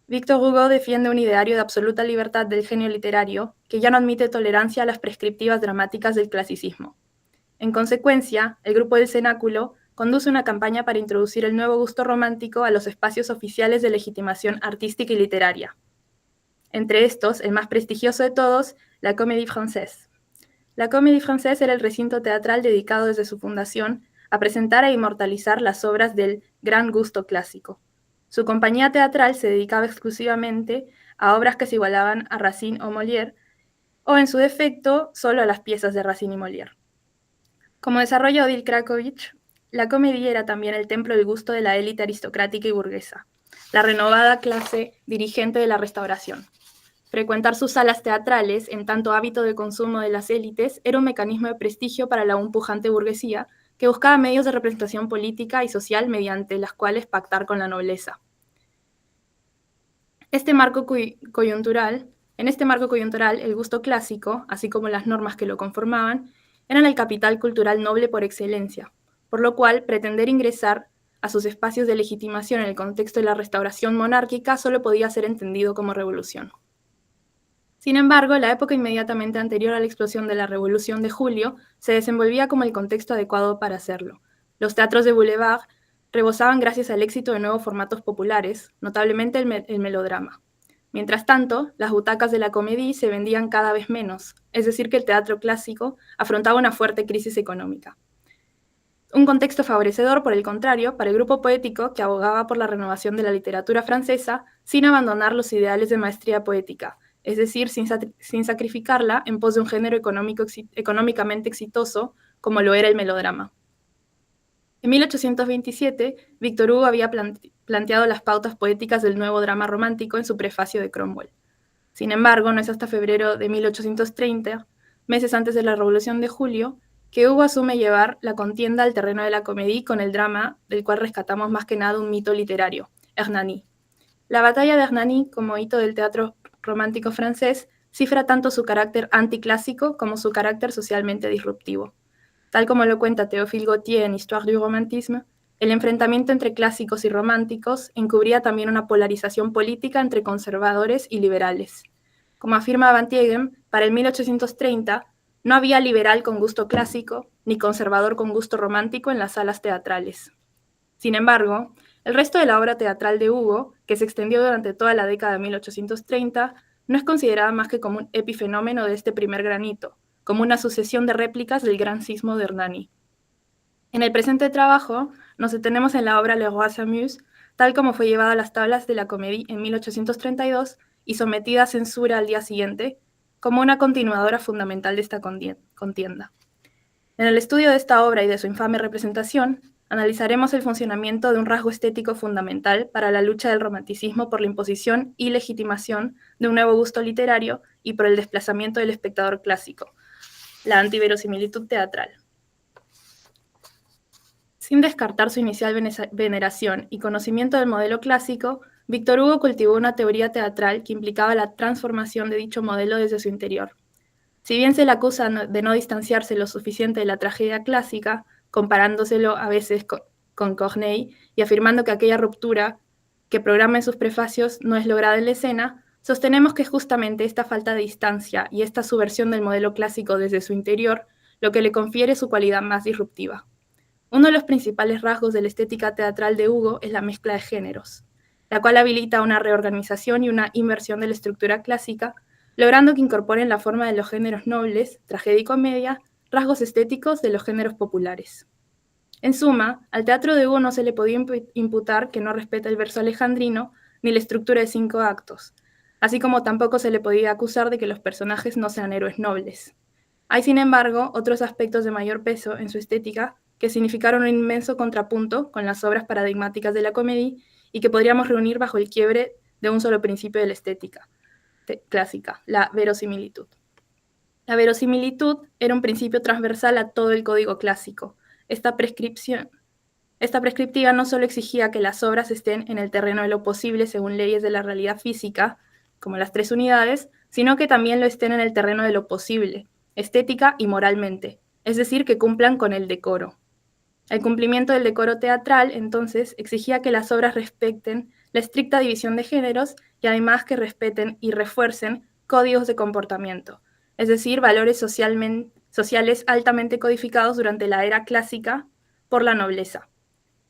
Victor Hugo defiende un ideario de absoluta libertad del genio literario que ya no admite tolerancia a las prescriptivas dramáticas del clasicismo. En consecuencia, el grupo del Cenáculo conduce una campaña para introducir el nuevo gusto romántico a los espacios oficiales de legitimación artística y literaria. Entre estos, el más prestigioso de todos, la Comédie Française. La Comédie Française era el recinto teatral dedicado desde su fundación a presentar e inmortalizar las obras del gran gusto clásico. Su compañía teatral se dedicaba exclusivamente a obras que se igualaban a Racine o Molière, o en su defecto, solo a las piezas de Racine y Molière. Como desarrolló Odile Krakowicz, la comedia era también el templo del gusto de la élite aristocrática y burguesa, la renovada clase dirigente de la Restauración. Frecuentar sus salas teatrales, en tanto hábito de consumo de las élites, era un mecanismo de prestigio para la aún pujante burguesía, que buscaba medios de representación política y social mediante las cuales pactar con la nobleza. En este marco coyuntural, el gusto clásico, así como las normas que lo conformaban, eran el capital cultural noble por excelencia, por lo cual pretender ingresar a sus espacios de legitimación en el contexto de la restauración monárquica solo podía ser entendido como revolución. Sin embargo, la época inmediatamente anterior a la explosión de la Revolución de Julio se desenvolvía como el contexto adecuado para hacerlo. Los teatros de Boulevard rebosaban gracias al éxito de nuevos formatos populares, notablemente el melodrama. Mientras tanto, las butacas de la Comédie se vendían cada vez menos, es decir, que el teatro clásico afrontaba una fuerte crisis económica. Un contexto favorecedor, por el contrario, para el grupo poético que abogaba por la renovación de la literatura francesa sin abandonar los ideales de maestría poética, es decir, sin sacrificarla en pos de un género económicamente exitoso como lo era el melodrama. En 1827, Victor Hugo había planteado las pautas poéticas del nuevo drama romántico en su prefacio de Cromwell. Sin embargo, no es hasta febrero de 1830, meses antes de la Revolución de Julio, que Hugo asume llevar la contienda al terreno de la comedia con el drama, del cual rescatamos más que nada un mito literario, Hernani. La batalla de Hernani, como hito del teatro romántico francés, cifra tanto su carácter anticlásico como su carácter socialmente disruptivo. Tal como lo cuenta Théophile Gautier en Histoire du romantisme, el enfrentamiento entre clásicos y románticos encubría también una polarización política entre conservadores y liberales. Como afirma Van Tieghem, para el 1830 no había liberal con gusto clásico ni conservador con gusto romántico en las salas teatrales. Sin embargo, el resto de la obra teatral de Hugo, que se extendió durante toda la década de 1830, no es considerada más que como un epifenómeno de este primer granito, como una sucesión de réplicas del gran sismo de Hernani. En el presente trabajo nos detenemos en la obra Le Roi s'amuse, tal como fue llevada a las tablas de la Comédie en 1832 y sometida a censura al día siguiente, como una continuadora fundamental de esta contienda. En el estudio de esta obra y de su infame representación, analizaremos el funcionamiento de un rasgo estético fundamental para la lucha del romanticismo por la imposición y legitimación de un nuevo gusto literario y por el desplazamiento del espectador clásico, la antiverosimilitud teatral. Sin descartar su inicial veneración y conocimiento del modelo clásico, Victor Hugo cultivó una teoría teatral que implicaba la transformación de dicho modelo desde su interior. Si bien se le acusa de no distanciarse lo suficiente de la tragedia clásica, comparándoselo a veces con Corneille y afirmando que aquella ruptura que programa en sus prefacios no es lograda en la escena, sostenemos que justamente esta falta de distancia y esta subversión del modelo clásico desde su interior lo que le confiere su cualidad más disruptiva. Uno de los principales rasgos de la estética teatral de Hugo es la mezcla de géneros, la cual habilita una reorganización y una inversión de la estructura clásica, logrando que incorporen la forma de los géneros nobles, tragedia y comedia, rasgos estéticos de los géneros populares. En suma, al teatro de Hugo no se le podía imputar que no respeta el verso alejandrino ni la estructura de 5 actos, así como tampoco se le podía acusar de que los personajes no sean héroes nobles. Hay, sin embargo, otros aspectos de mayor peso en su estética que significaron un inmenso contrapunto con las obras paradigmáticas de la comedia y que podríamos reunir bajo el quiebre de un solo principio de la estética clásica, la verosimilitud. La verosimilitud era un principio transversal a todo el código clásico. Esta prescriptiva no solo exigía que las obras estén en el terreno de lo posible según leyes de la realidad física, como las 3 unidades, sino que también lo estén en el terreno de lo posible, estética y moralmente, es decir, que cumplan con el decoro. El cumplimiento del decoro teatral, entonces, exigía que las obras respeten la estricta división de géneros y además que respeten y refuercen códigos de comportamiento, es decir, valores sociales altamente codificados durante la era clásica por la nobleza.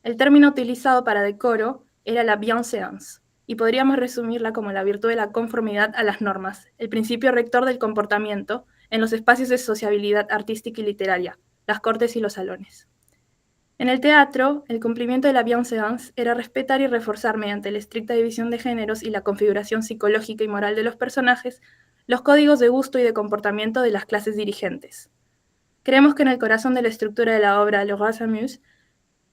El término utilizado para decoro era la bienséance, y podríamos resumirla como la virtud de la conformidad a las normas, el principio rector del comportamiento en los espacios de sociabilidad artística y literaria, las cortes y los salones. En el teatro, el cumplimiento de la bienséance era respetar y reforzar mediante la estricta división de géneros y la configuración psicológica y moral de los personajes los códigos de gusto y de comportamiento de las clases dirigentes. Creemos que en el corazón de la estructura de la obra Le Roi s'amuse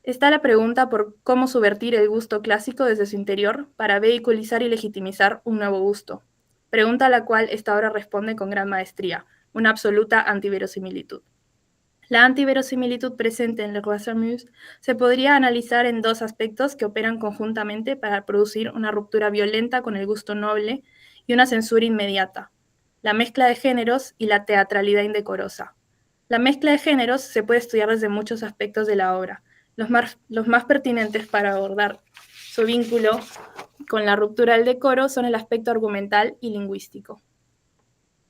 está la pregunta por cómo subvertir el gusto clásico desde su interior para vehiculizar y legitimizar un nuevo gusto, pregunta a la cual esta obra responde con gran maestría, una absoluta antiverosimilitud. La antiverosimilitud presente en Le Roi s'amuse se podría analizar en dos aspectos que operan conjuntamente para producir una ruptura violenta con el gusto noble y una censura inmediata: la mezcla de géneros y la teatralidad indecorosa. La mezcla de géneros se puede estudiar desde muchos aspectos de la obra. Los más pertinentes para abordar su vínculo con la ruptura del decoro son el aspecto argumental y lingüístico.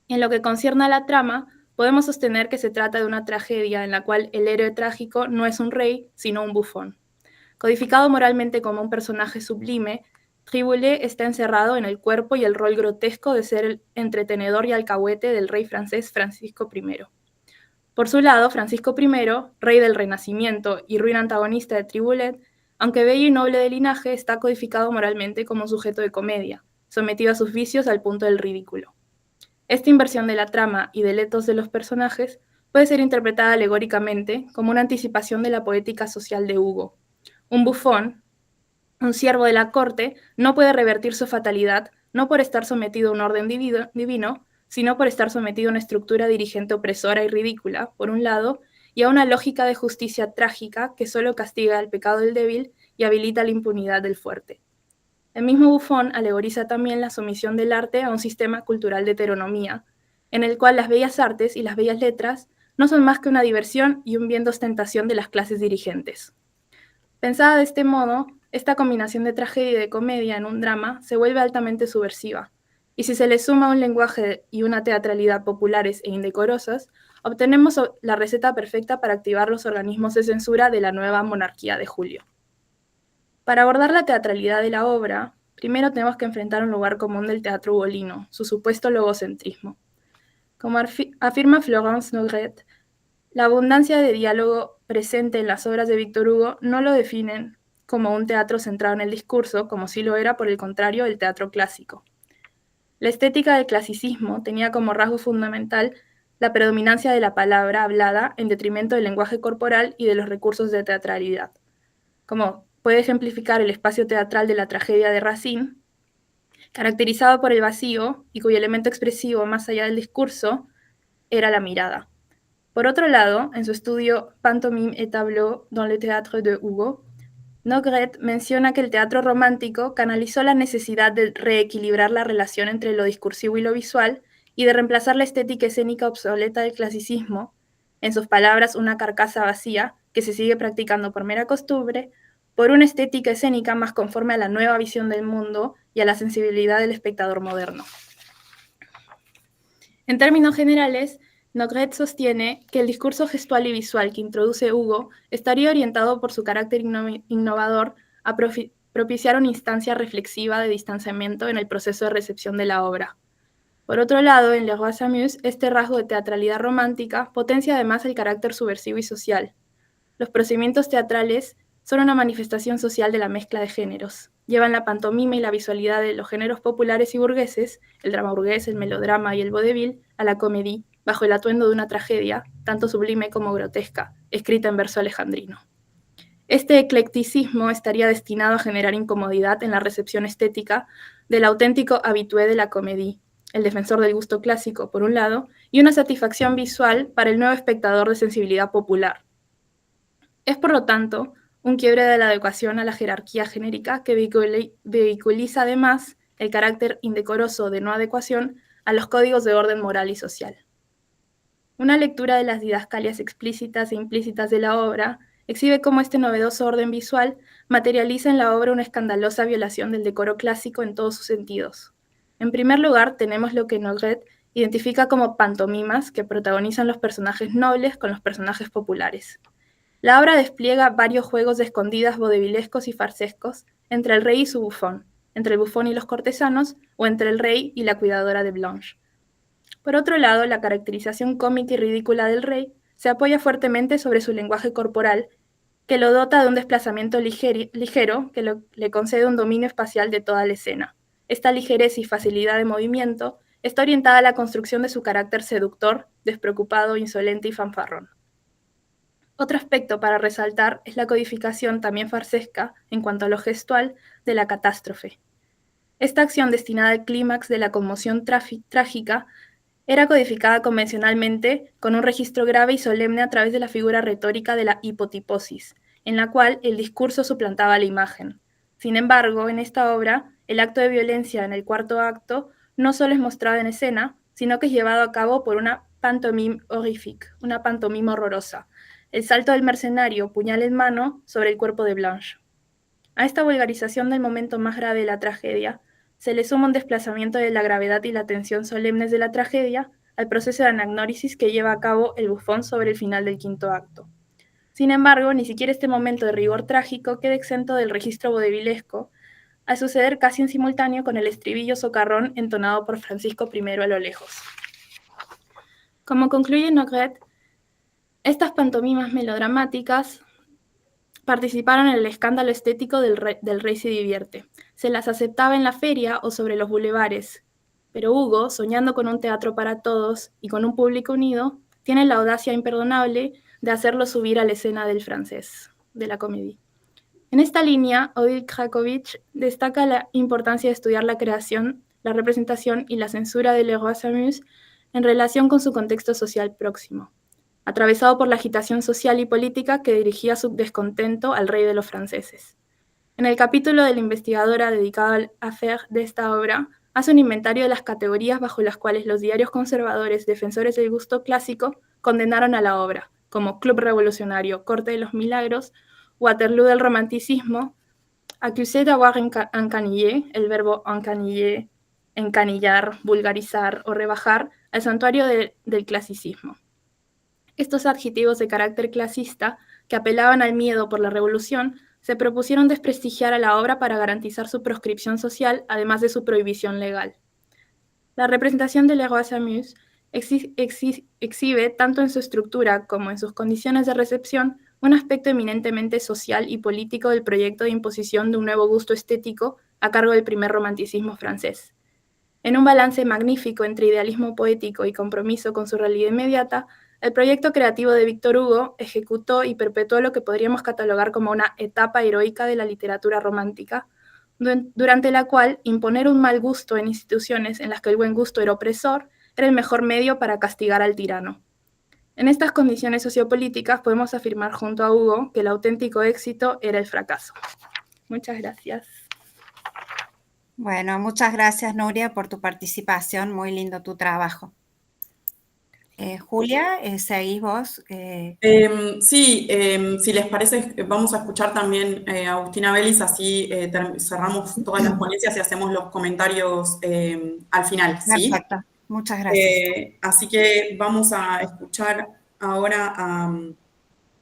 En lo que concierne a la trama, podemos sostener que se trata de una tragedia en la cual el héroe trágico no es un rey, sino un bufón. Codificado moralmente como un personaje sublime, Triboulet está encerrado en el cuerpo y el rol grotesco de ser el entretenedor y alcahuete del rey francés Francisco I. Por su lado, Francisco I, rey del Renacimiento y ruin antagonista de Triboulet, aunque bello y noble de linaje, está codificado moralmente como un sujeto de comedia, sometido a sus vicios al punto del ridículo. Esta inversión de la trama y del etos de los personajes puede ser interpretada alegóricamente como una anticipación de la poética social de Hugo. Un bufón, un siervo de la corte, no puede revertir su fatalidad no por estar sometido a un orden divino, sino por estar sometido a una estructura dirigente opresora y ridícula, por un lado, y a una lógica de justicia trágica que solo castiga el pecado del débil y habilita la impunidad del fuerte. El mismo Buffon alegoriza también la sumisión del arte a un sistema cultural de heteronomía, en el cual las bellas artes y las bellas letras no son más que una diversión y un bien de ostentación de las clases dirigentes. Pensada de este modo, esta combinación de tragedia y de comedia en un drama se vuelve altamente subversiva, y si se le suma un lenguaje y una teatralidad populares e indecorosas, obtenemos la receta perfecta para activar los organismos de censura de la nueva monarquía de Julio. Para abordar la teatralidad de la obra, primero tenemos que enfrentar un lugar común del teatro ugolino, su supuesto logocentrismo. Como afirma Florence Nogret, la abundancia de diálogo presente en las obras de Víctor Hugo no lo definen como un teatro centrado en el discurso, como sí lo era, por el contrario, el teatro clásico. La estética del clasicismo tenía como rasgo fundamental la predominancia de la palabra hablada en detrimento del lenguaje corporal y de los recursos de teatralidad, como puede ejemplificar el espacio teatral de la tragedia de Racine, caracterizado por el vacío y cuyo elemento expresivo, más allá del discurso, era la mirada. Por otro lado, en su estudio Pantomime et tableau dans le théâtre de Hugo, Nogret menciona que el teatro romántico canalizó la necesidad de reequilibrar la relación entre lo discursivo y lo visual y de reemplazar la estética escénica obsoleta del clasicismo, en sus palabras, una carcasa vacía que se sigue practicando por mera costumbre, por una estética escénica más conforme a la nueva visión del mundo y a la sensibilidad del espectador moderno. En términos generales, Nogret sostiene que el discurso gestual y visual que introduce Hugo estaría orientado por su carácter innovador a propiciar una instancia reflexiva de distanciamiento en el proceso de recepción de la obra. Por otro lado, en Le Roi s'amuse, este rasgo de teatralidad romántica potencia además el carácter subversivo y social. Los procedimientos teatrales son una manifestación social de la mezcla de géneros. Llevan la pantomima y la visualidad de los géneros populares y burgueses, el drama burgués, el melodrama y el vodevil, a la comédie, bajo el atuendo de una tragedia, tanto sublime como grotesca, escrita en verso alejandrino. Este eclecticismo estaría destinado a generar incomodidad en la recepción estética del auténtico habitué de la comédie, el defensor del gusto clásico, por un lado, y una satisfacción visual para el nuevo espectador de sensibilidad popular. Es, por lo tanto, un quiebre de la adecuación a la jerarquía genérica que vehiculiza además el carácter indecoroso de no adecuación a los códigos de orden moral y social. Una lectura de las didascalias explícitas e implícitas de la obra exhibe cómo este novedoso orden visual materializa en la obra una escandalosa violación del decoro clásico en todos sus sentidos. En primer lugar, tenemos lo que Nogret identifica como pantomimas que protagonizan los personajes nobles con los personajes populares. La obra despliega varios juegos de escondidas vodevillescos y farsescos entre el rey y su bufón, entre el bufón y los cortesanos, o entre el rey y la cuidadora de Blanche. Por otro lado, la caracterización cómica y ridícula del rey se apoya fuertemente sobre su lenguaje corporal, que lo dota de un desplazamiento ligero que le concede un dominio espacial de toda la escena. Esta ligereza y facilidad de movimiento está orientada a la construcción de su carácter seductor, despreocupado, insolente y fanfarrón. Otro aspecto para resaltar es la codificación también farsesca, en cuanto a lo gestual, de la catástrofe. Esta acción destinada al clímax de la conmoción trágica era codificada convencionalmente con un registro grave y solemne a través de la figura retórica de la hipotiposis, en la cual el discurso suplantaba la imagen. Sin embargo, en esta obra, el acto de violencia en el cuarto acto no solo es mostrado en escena, sino que es llevado a cabo por una pantomime horrifique, una pantomima horrorosa, el salto del mercenario, puñal en mano, sobre el cuerpo de Blanche. A esta vulgarización del momento más grave de la tragedia se le suma un desplazamiento de la gravedad y la tensión solemnes de la tragedia al proceso de anagnórisis que lleva a cabo el bufón sobre el final del quinto acto. Sin embargo, ni siquiera este momento de rigor trágico queda exento del registro vodevillesco, al suceder casi en simultáneo con el estribillo socarrón entonado por Francisco I a lo lejos. Como concluye Nogret, estas pantomimas melodramáticas participaron en el escándalo estético del rey se divierte. Se las aceptaba en la feria o sobre los bulevares, pero Hugo, soñando con un teatro para todos y con un público unido, tiene la audacia imperdonable de hacerlo subir a la escena del francés, de la comedia. En esta línea, Odile Krakowicz destaca la importancia de estudiar la creación, la representación y la censura de Leroy Samus en relación con su contexto social próximo, atravesado por la agitación social y política que dirigía su descontento al rey de los franceses. En el capítulo de la investigadora dedicado al affaire de esta obra, hace un inventario de las categorías bajo las cuales los diarios conservadores defensores del gusto clásico condenaron a la obra, como Club Revolucionario, Corte de los Milagros, Waterloo del Romanticismo, accusé d'avoir encanillé, el verbo encaniller, encanillar, vulgarizar o rebajar, al santuario del clasicismo. Estos adjetivos de carácter clasista, que apelaban al miedo por la revolución, se propusieron desprestigiar a la obra para garantizar su proscripción social, además de su prohibición legal. La representación de Leroy Samus exhibe, tanto en su estructura como en sus condiciones de recepción, un aspecto eminentemente social y político del proyecto de imposición de un nuevo gusto estético a cargo del primer romanticismo francés. En un balance magnífico entre idealismo poético y compromiso con su realidad inmediata, el proyecto creativo de Victor Hugo ejecutó y perpetuó lo que podríamos catalogar como una etapa heroica de la literatura romántica, durante la cual imponer un mal gusto en instituciones en las que el buen gusto era opresor era el mejor medio para castigar al tirano. En estas condiciones sociopolíticas podemos afirmar junto a Hugo que el auténtico éxito era el fracaso. Muchas gracias. Bueno, muchas gracias, Nuria, por tu participación. Muy lindo tu trabajo. Julia, ¿seguís vos? Sí, si les parece, vamos a escuchar también a Agustina Vélez, así cerramos todas las ponencias y hacemos los comentarios al final, ¿sí? Perfecto, muchas gracias. Así que vamos a escuchar ahora a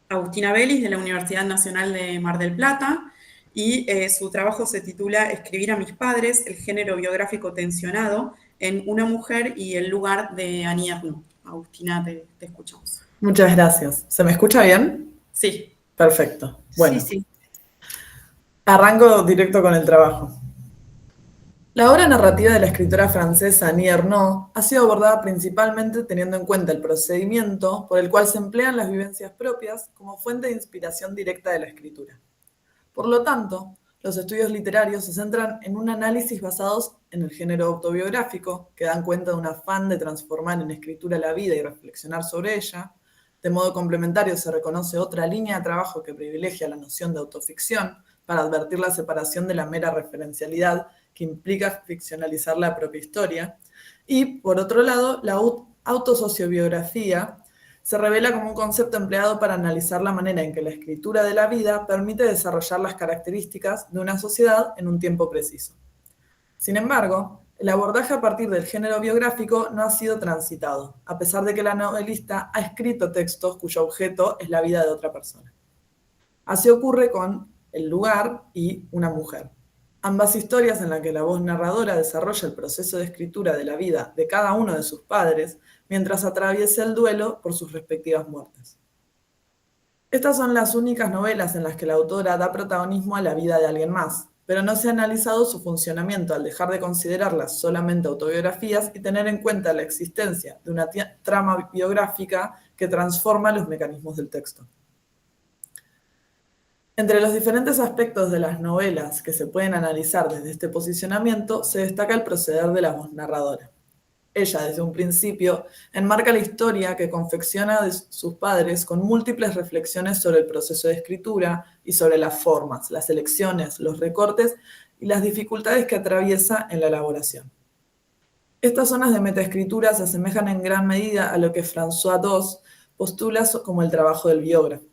Agustina Vélez de la Universidad Nacional de Mar del Plata y su trabajo se titula Escribir a mis padres, el género biográfico tensionado en una mujer y el lugar de Annie Ernaux. Agustina, te escuchamos. Muchas gracias. ¿Se me escucha bien? Sí. Perfecto. Bueno, Sí. Arranco directo con el trabajo. La obra narrativa de la escritora francesa Annie Ernaux ha sido abordada principalmente teniendo en cuenta el procedimiento por el cual se emplean las vivencias propias como fuente de inspiración directa de la escritura. Por lo tanto, los estudios literarios se centran en un análisis basados en el género autobiográfico, que dan cuenta de un afán de transformar en escritura la vida y reflexionar sobre ella. De modo complementario se reconoce otra línea de trabajo que privilegia la noción de autoficción para advertir la separación de la mera referencialidad que implica ficcionalizar la propia historia. Y, por otro lado, la autosociobiografía se revela como un concepto empleado para analizar la manera en que la escritura de la vida permite desarrollar las características de una sociedad en un tiempo preciso. Sin embargo, el abordaje a partir del género biográfico no ha sido transitado, a pesar de que la novelista ha escrito textos cuyo objeto es la vida de otra persona. Así ocurre con El lugar y Una mujer. Ambas historias en las que la voz narradora desarrolla el proceso de escritura de la vida de cada uno de sus padres mientras atraviesa el duelo por sus respectivas muertes. Estas son las únicas novelas en las que la autora da protagonismo a la vida de alguien más, pero no se ha analizado su funcionamiento al dejar de considerarlas solamente autobiografías y tener en cuenta la existencia de una trama biográfica que transforma los mecanismos del texto. Entre los diferentes aspectos de las novelas que se pueden analizar desde este posicionamiento, se destaca el proceder de la voz narradora. Ella, desde un principio, enmarca la historia que confecciona de sus padres con múltiples reflexiones sobre el proceso de escritura y sobre las formas, las elecciones, los recortes y las dificultades que atraviesa en la elaboración. Estas zonas de metaescritura se asemejan en gran medida a lo que François Dos postula como el trabajo del biógrafo.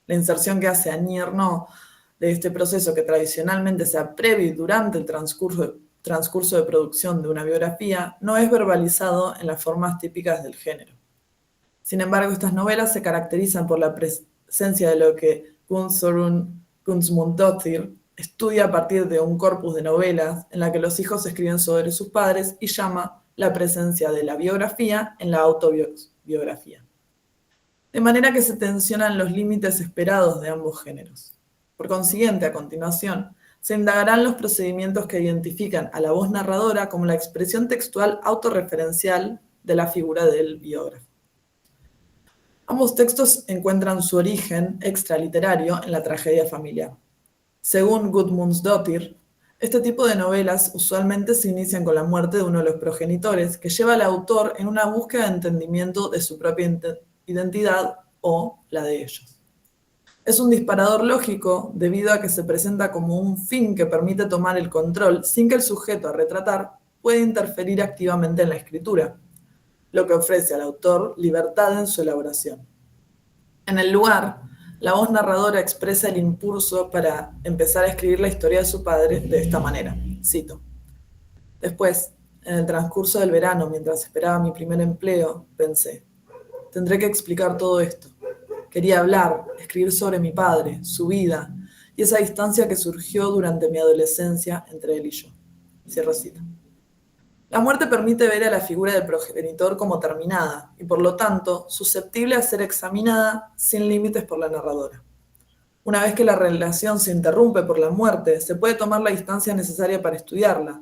La inserción que hace Annie Ernaux de este proceso que tradicionalmente sea previo y durante el transcurso de producción de una biografía no es verbalizado en las formas típicas del género. Sin embargo, estas novelas se caracterizan por la presencia de lo que Guðrún Guðmundsdóttir estudia a partir de un corpus de novelas en la que los hijos escriben sobre sus padres y llama la presencia de la biografía en la autobiografía. De manera que se tensionan los límites esperados de ambos géneros. Por consiguiente, a continuación, se indagarán los procedimientos que identifican a la voz narradora como la expresión textual autorreferencial de la figura del biógrafo. Ambos textos encuentran su origen extraliterario en la tragedia familiar. Según Guðmundsdóttir, este tipo de novelas usualmente se inician con la muerte de uno de los progenitores, que lleva al autor en una búsqueda de entendimiento de su propia identidad o la de ellos. Es un disparador lógico debido a que se presenta como un fin que permite tomar el control sin que el sujeto a retratar pueda interferir activamente en la escritura, lo que ofrece al autor libertad en su elaboración. En el lugar, la voz narradora expresa el impulso para empezar a escribir la historia de su padre de esta manera. Cito: Después, en el transcurso del verano, mientras esperaba mi primer empleo, pensé, tendré que explicar todo esto. Quería hablar, escribir sobre mi padre, su vida, y esa distancia que surgió durante mi adolescencia entre él y yo. Cierro cita. La muerte permite ver a la figura del progenitor como terminada, y por lo tanto, susceptible a ser examinada sin límites por la narradora. Una vez que la relación se interrumpe por la muerte, se puede tomar la distancia necesaria para estudiarla.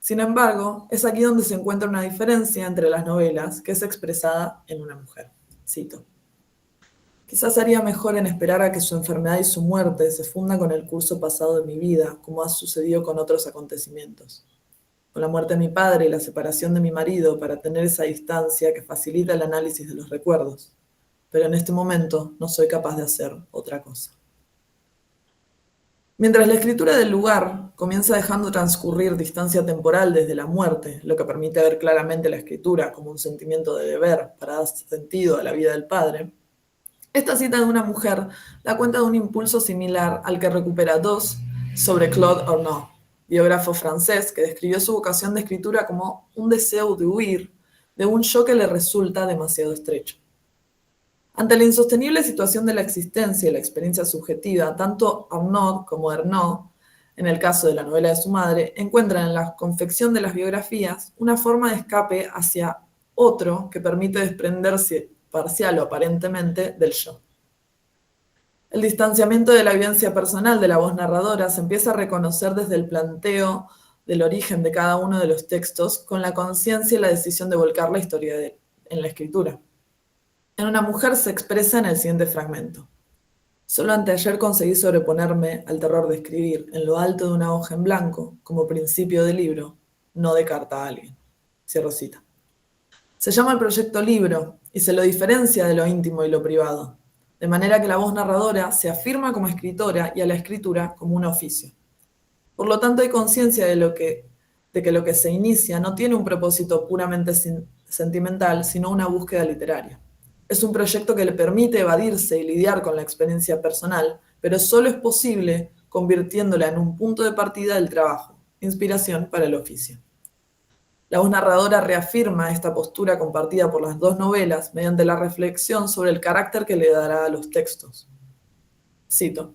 Sin embargo, es aquí donde se encuentra una diferencia entre las novelas, que es expresada en Una mujer. Cito: Quizás haría mejor en esperar a que su enfermedad y su muerte se fundan con el curso pasado de mi vida, como ha sucedido con otros acontecimientos. Con la muerte de mi padre y la separación de mi marido, para tener esa distancia que facilita el análisis de los recuerdos. Pero en este momento no soy capaz de hacer otra cosa. Mientras la escritura del lugar comienza dejando transcurrir distancia temporal desde la muerte, lo que permite ver claramente la escritura como un sentimiento de deber para dar sentido a la vida del padre, esta cita de Una mujer da cuenta de un impulso similar al que recupera Dos sobre Claude Arnaud, biógrafo francés que describió su vocación de escritura como un deseo de huir de un yo que le resulta demasiado estrecho. Ante la insostenible situación de la existencia y la experiencia subjetiva, tanto Arnaud como Arnaud, en el caso de la novela de su madre, encuentran en la confección de las biografías una forma de escape hacia otro que permite desprenderse parcial o aparentemente del yo. El distanciamiento de la vivencia personal de la voz narradora se empieza a reconocer desde el planteo del origen de cada uno de los textos con la conciencia y la decisión de volcar la historia en la escritura. En Una mujer se expresa en el siguiente fragmento. Solo anteayer conseguí sobreponerme al terror de escribir en lo alto de una hoja en blanco, como principio de libro, no de carta a alguien. Cierro cita. Se llama el proyecto libro y se lo diferencia de lo íntimo y lo privado, de manera que la voz narradora se afirma como escritora y a la escritura como un oficio. Por lo tanto, hay conciencia de que lo que se inicia no tiene un propósito puramente sentimental, sino una búsqueda literaria. Es un proyecto que le permite evadirse y lidiar con la experiencia personal, pero solo es posible convirtiéndola en un punto de partida del trabajo, inspiración para el oficio. La voz narradora reafirma esta postura compartida por las dos novelas mediante la reflexión sobre el carácter que le dará a los textos. Cito: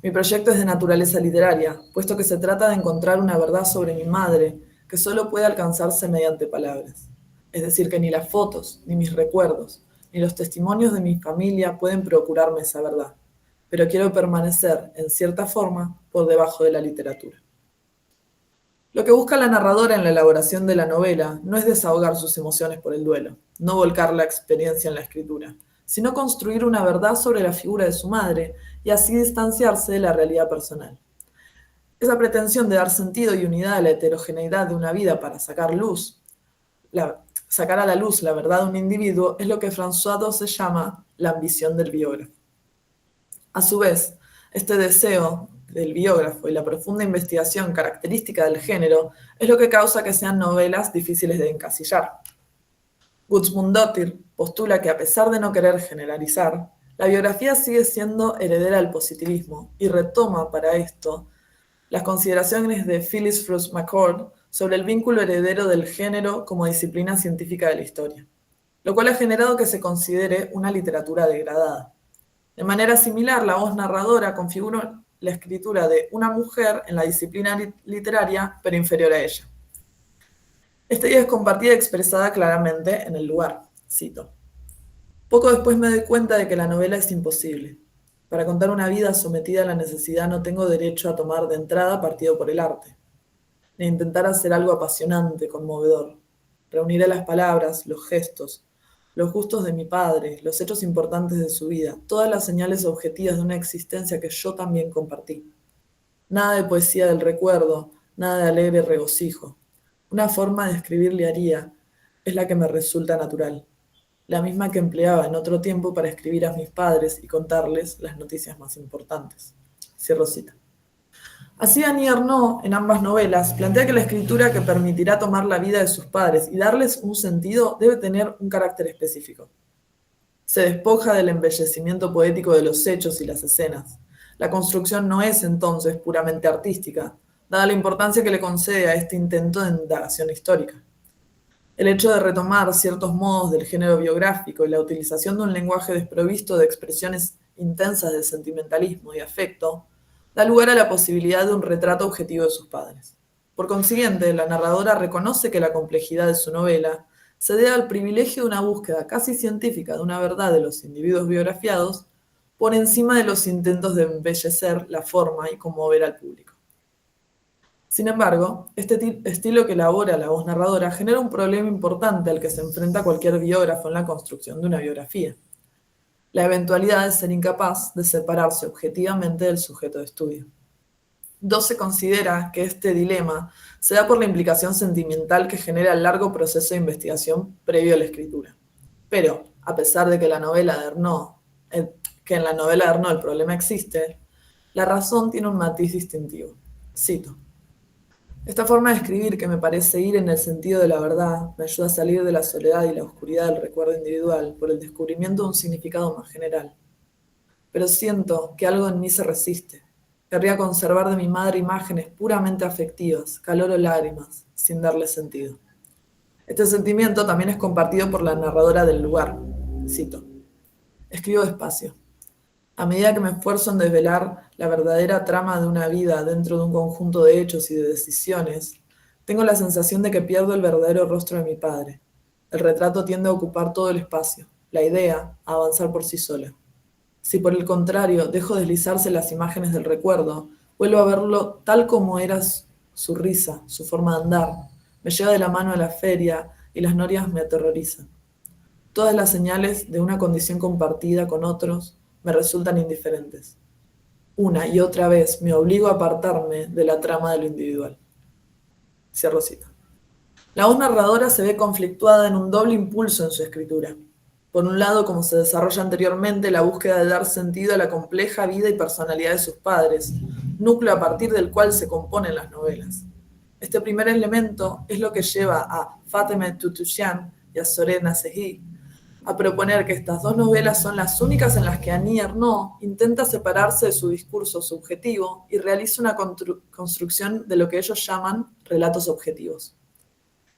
mi proyecto es de naturaleza literaria, puesto que se trata de encontrar una verdad sobre mi madre que solo puede alcanzarse mediante palabras. Es decir, que ni las fotos, ni mis recuerdos, ni los testimonios de mi familia pueden procurarme esa verdad, pero quiero permanecer, en cierta forma, por debajo de la literatura. Lo que busca la narradora en la elaboración de la novela no es desahogar sus emociones por el duelo, no volcar la experiencia en la escritura, sino construir una verdad sobre la figura de su madre y así distanciarse de la realidad personal. Esa pretensión de dar sentido y unidad a la heterogeneidad de una vida para sacar a la luz la verdad de un individuo es lo que François Dose llama la ambición del biógrafo. A su vez, este deseo del biógrafo y la profunda investigación característica del género es lo que causa que sean novelas difíciles de encasillar. Guðmundsdóttir postula que a pesar de no querer generalizar, la biografía sigue siendo heredera del positivismo y retoma para esto las consideraciones de Phyllis Fruss McCord sobre el vínculo heredero del género como disciplina científica de la historia, lo cual ha generado que se considere una literatura degradada. De manera similar, la voz narradora configura la escritura de una mujer en la disciplina literaria, pero inferior a ella. Esta idea es compartida y expresada claramente en El lugar. Cito: poco después me doy cuenta de que la novela es imposible. Para contar una vida sometida a la necesidad no tengo derecho a tomar de entrada partido por el arte, ni a intentar hacer algo apasionante, conmovedor. Reuniré las palabras, los gestos, los gustos de mi padre, los hechos importantes de su vida, todas las señales objetivas de una existencia que yo también compartí. Nada de poesía del recuerdo, nada de alegre regocijo. Una forma de escribir liaría es la que me resulta natural, la misma que empleaba en otro tiempo para escribir a mis padres y contarles las noticias más importantes. Cierro cita. Así Annie Ernaux, en ambas novelas, plantea que la escritura que permitirá tomar la vida de sus padres y darles un sentido debe tener un carácter específico. Se despoja del embellecimiento poético de los hechos y las escenas. La construcción no es entonces puramente artística, dada la importancia que le concede a este intento de indagación histórica. El hecho de retomar ciertos modos del género biográfico y la utilización de un lenguaje desprovisto de expresiones intensas de sentimentalismo y afecto da lugar a la posibilidad de un retrato objetivo de sus padres. Por consiguiente, la narradora reconoce que la complejidad de su novela se debe al privilegio de una búsqueda casi científica de una verdad de los individuos biografiados por encima de los intentos de embellecer la forma y conmover al público. Sin embargo, este estilo que elabora la voz narradora genera un problema importante al que se enfrenta cualquier biógrafo en la construcción de una biografía: la eventualidad de ser incapaz de separarse objetivamente del sujeto de estudio. Dose considera que este dilema se da por la implicación sentimental que genera el largo proceso de investigación previo a la escritura. Pero, a pesar de que en la novela de Ernaux el problema existe, la razón tiene un matiz distintivo. Cito: esta forma de escribir, que me parece ir en el sentido de la verdad, me ayuda a salir de la soledad y la oscuridad del recuerdo individual por el descubrimiento de un significado más general. Pero siento que algo en mí se resiste. Querría conservar de mi madre imágenes puramente afectivas, calor o lágrimas, sin darle sentido. Este sentimiento también es compartido por la narradora del lugar. Cito: escribo despacio. A medida que me esfuerzo en desvelar la verdadera trama de una vida dentro de un conjunto de hechos y de decisiones, tengo la sensación de que pierdo el verdadero rostro de mi padre. El retrato tiende a ocupar todo el espacio, la idea a avanzar por sí sola. Si por el contrario dejo deslizarse las imágenes del recuerdo, vuelvo a verlo tal como era su risa, su forma de andar. Me lleva de la mano a la feria y las norias me aterrorizan. Todas las señales de una condición compartida con otros me resultan indiferentes. Una y otra vez me obligo a apartarme de la trama de lo individual. Cierro cita. La voz narradora se ve conflictuada en un doble impulso en su escritura. Por un lado, como se desarrolla anteriormente, la búsqueda de dar sentido a la compleja vida y personalidad de sus padres, núcleo a partir del cual se componen las novelas. Este primer elemento es lo que lleva a Fateme Tutusyan y a Sorena Sehi a proponer que estas dos novelas son las únicas en las que Annie Ernaux intenta separarse de su discurso subjetivo y realiza una construcción de lo que ellos llaman relatos objetivos.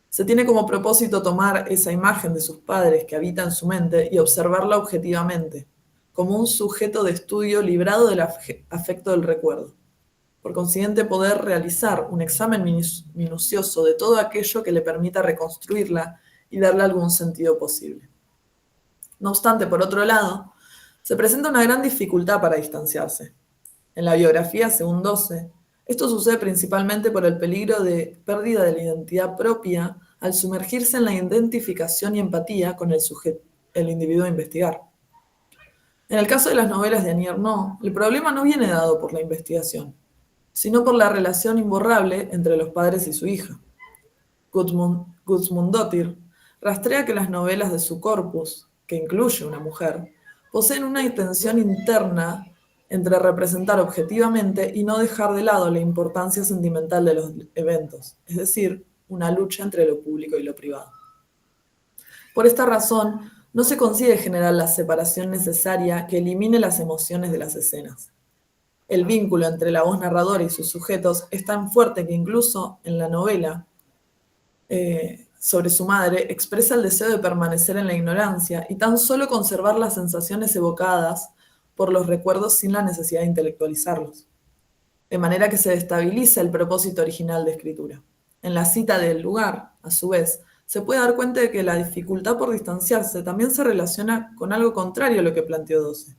Se tiene como propósito tomar esa imagen de sus padres que habita en su mente y observarla objetivamente, como un sujeto de estudio librado del afecto del recuerdo. Por consiguiente, poder realizar un examen minucioso de todo aquello que le permita reconstruirla y darle algún sentido posible. No obstante, por otro lado, se presenta una gran dificultad para distanciarse. En la biografía, según Doce, esto sucede principalmente por el peligro de pérdida de la identidad propia al sumergirse en la identificación y empatía con el individuo a investigar. En el caso de las novelas de Annie Ernaux, el problema no viene dado por la investigación, sino por la relación imborrable entre los padres y su hija. Guðmundsdóttir rastrea que las novelas de su corpus, que incluye una mujer, poseen una intención interna entre representar objetivamente y no dejar de lado la importancia sentimental de los eventos, es decir, una lucha entre lo público y lo privado. Por esta razón, no se consigue generar la separación necesaria que elimine las emociones de las escenas. El vínculo entre la voz narradora y sus sujetos es tan fuerte que incluso en la novela sobre su madre expresa el deseo de permanecer en la ignorancia y tan solo conservar las sensaciones evocadas por los recuerdos sin la necesidad de intelectualizarlos. De manera que se destabiliza el propósito original de escritura. En la cita del lugar, a su vez, se puede dar cuenta de que la dificultad por distanciarse también se relaciona con algo contrario a lo que planteó Doce.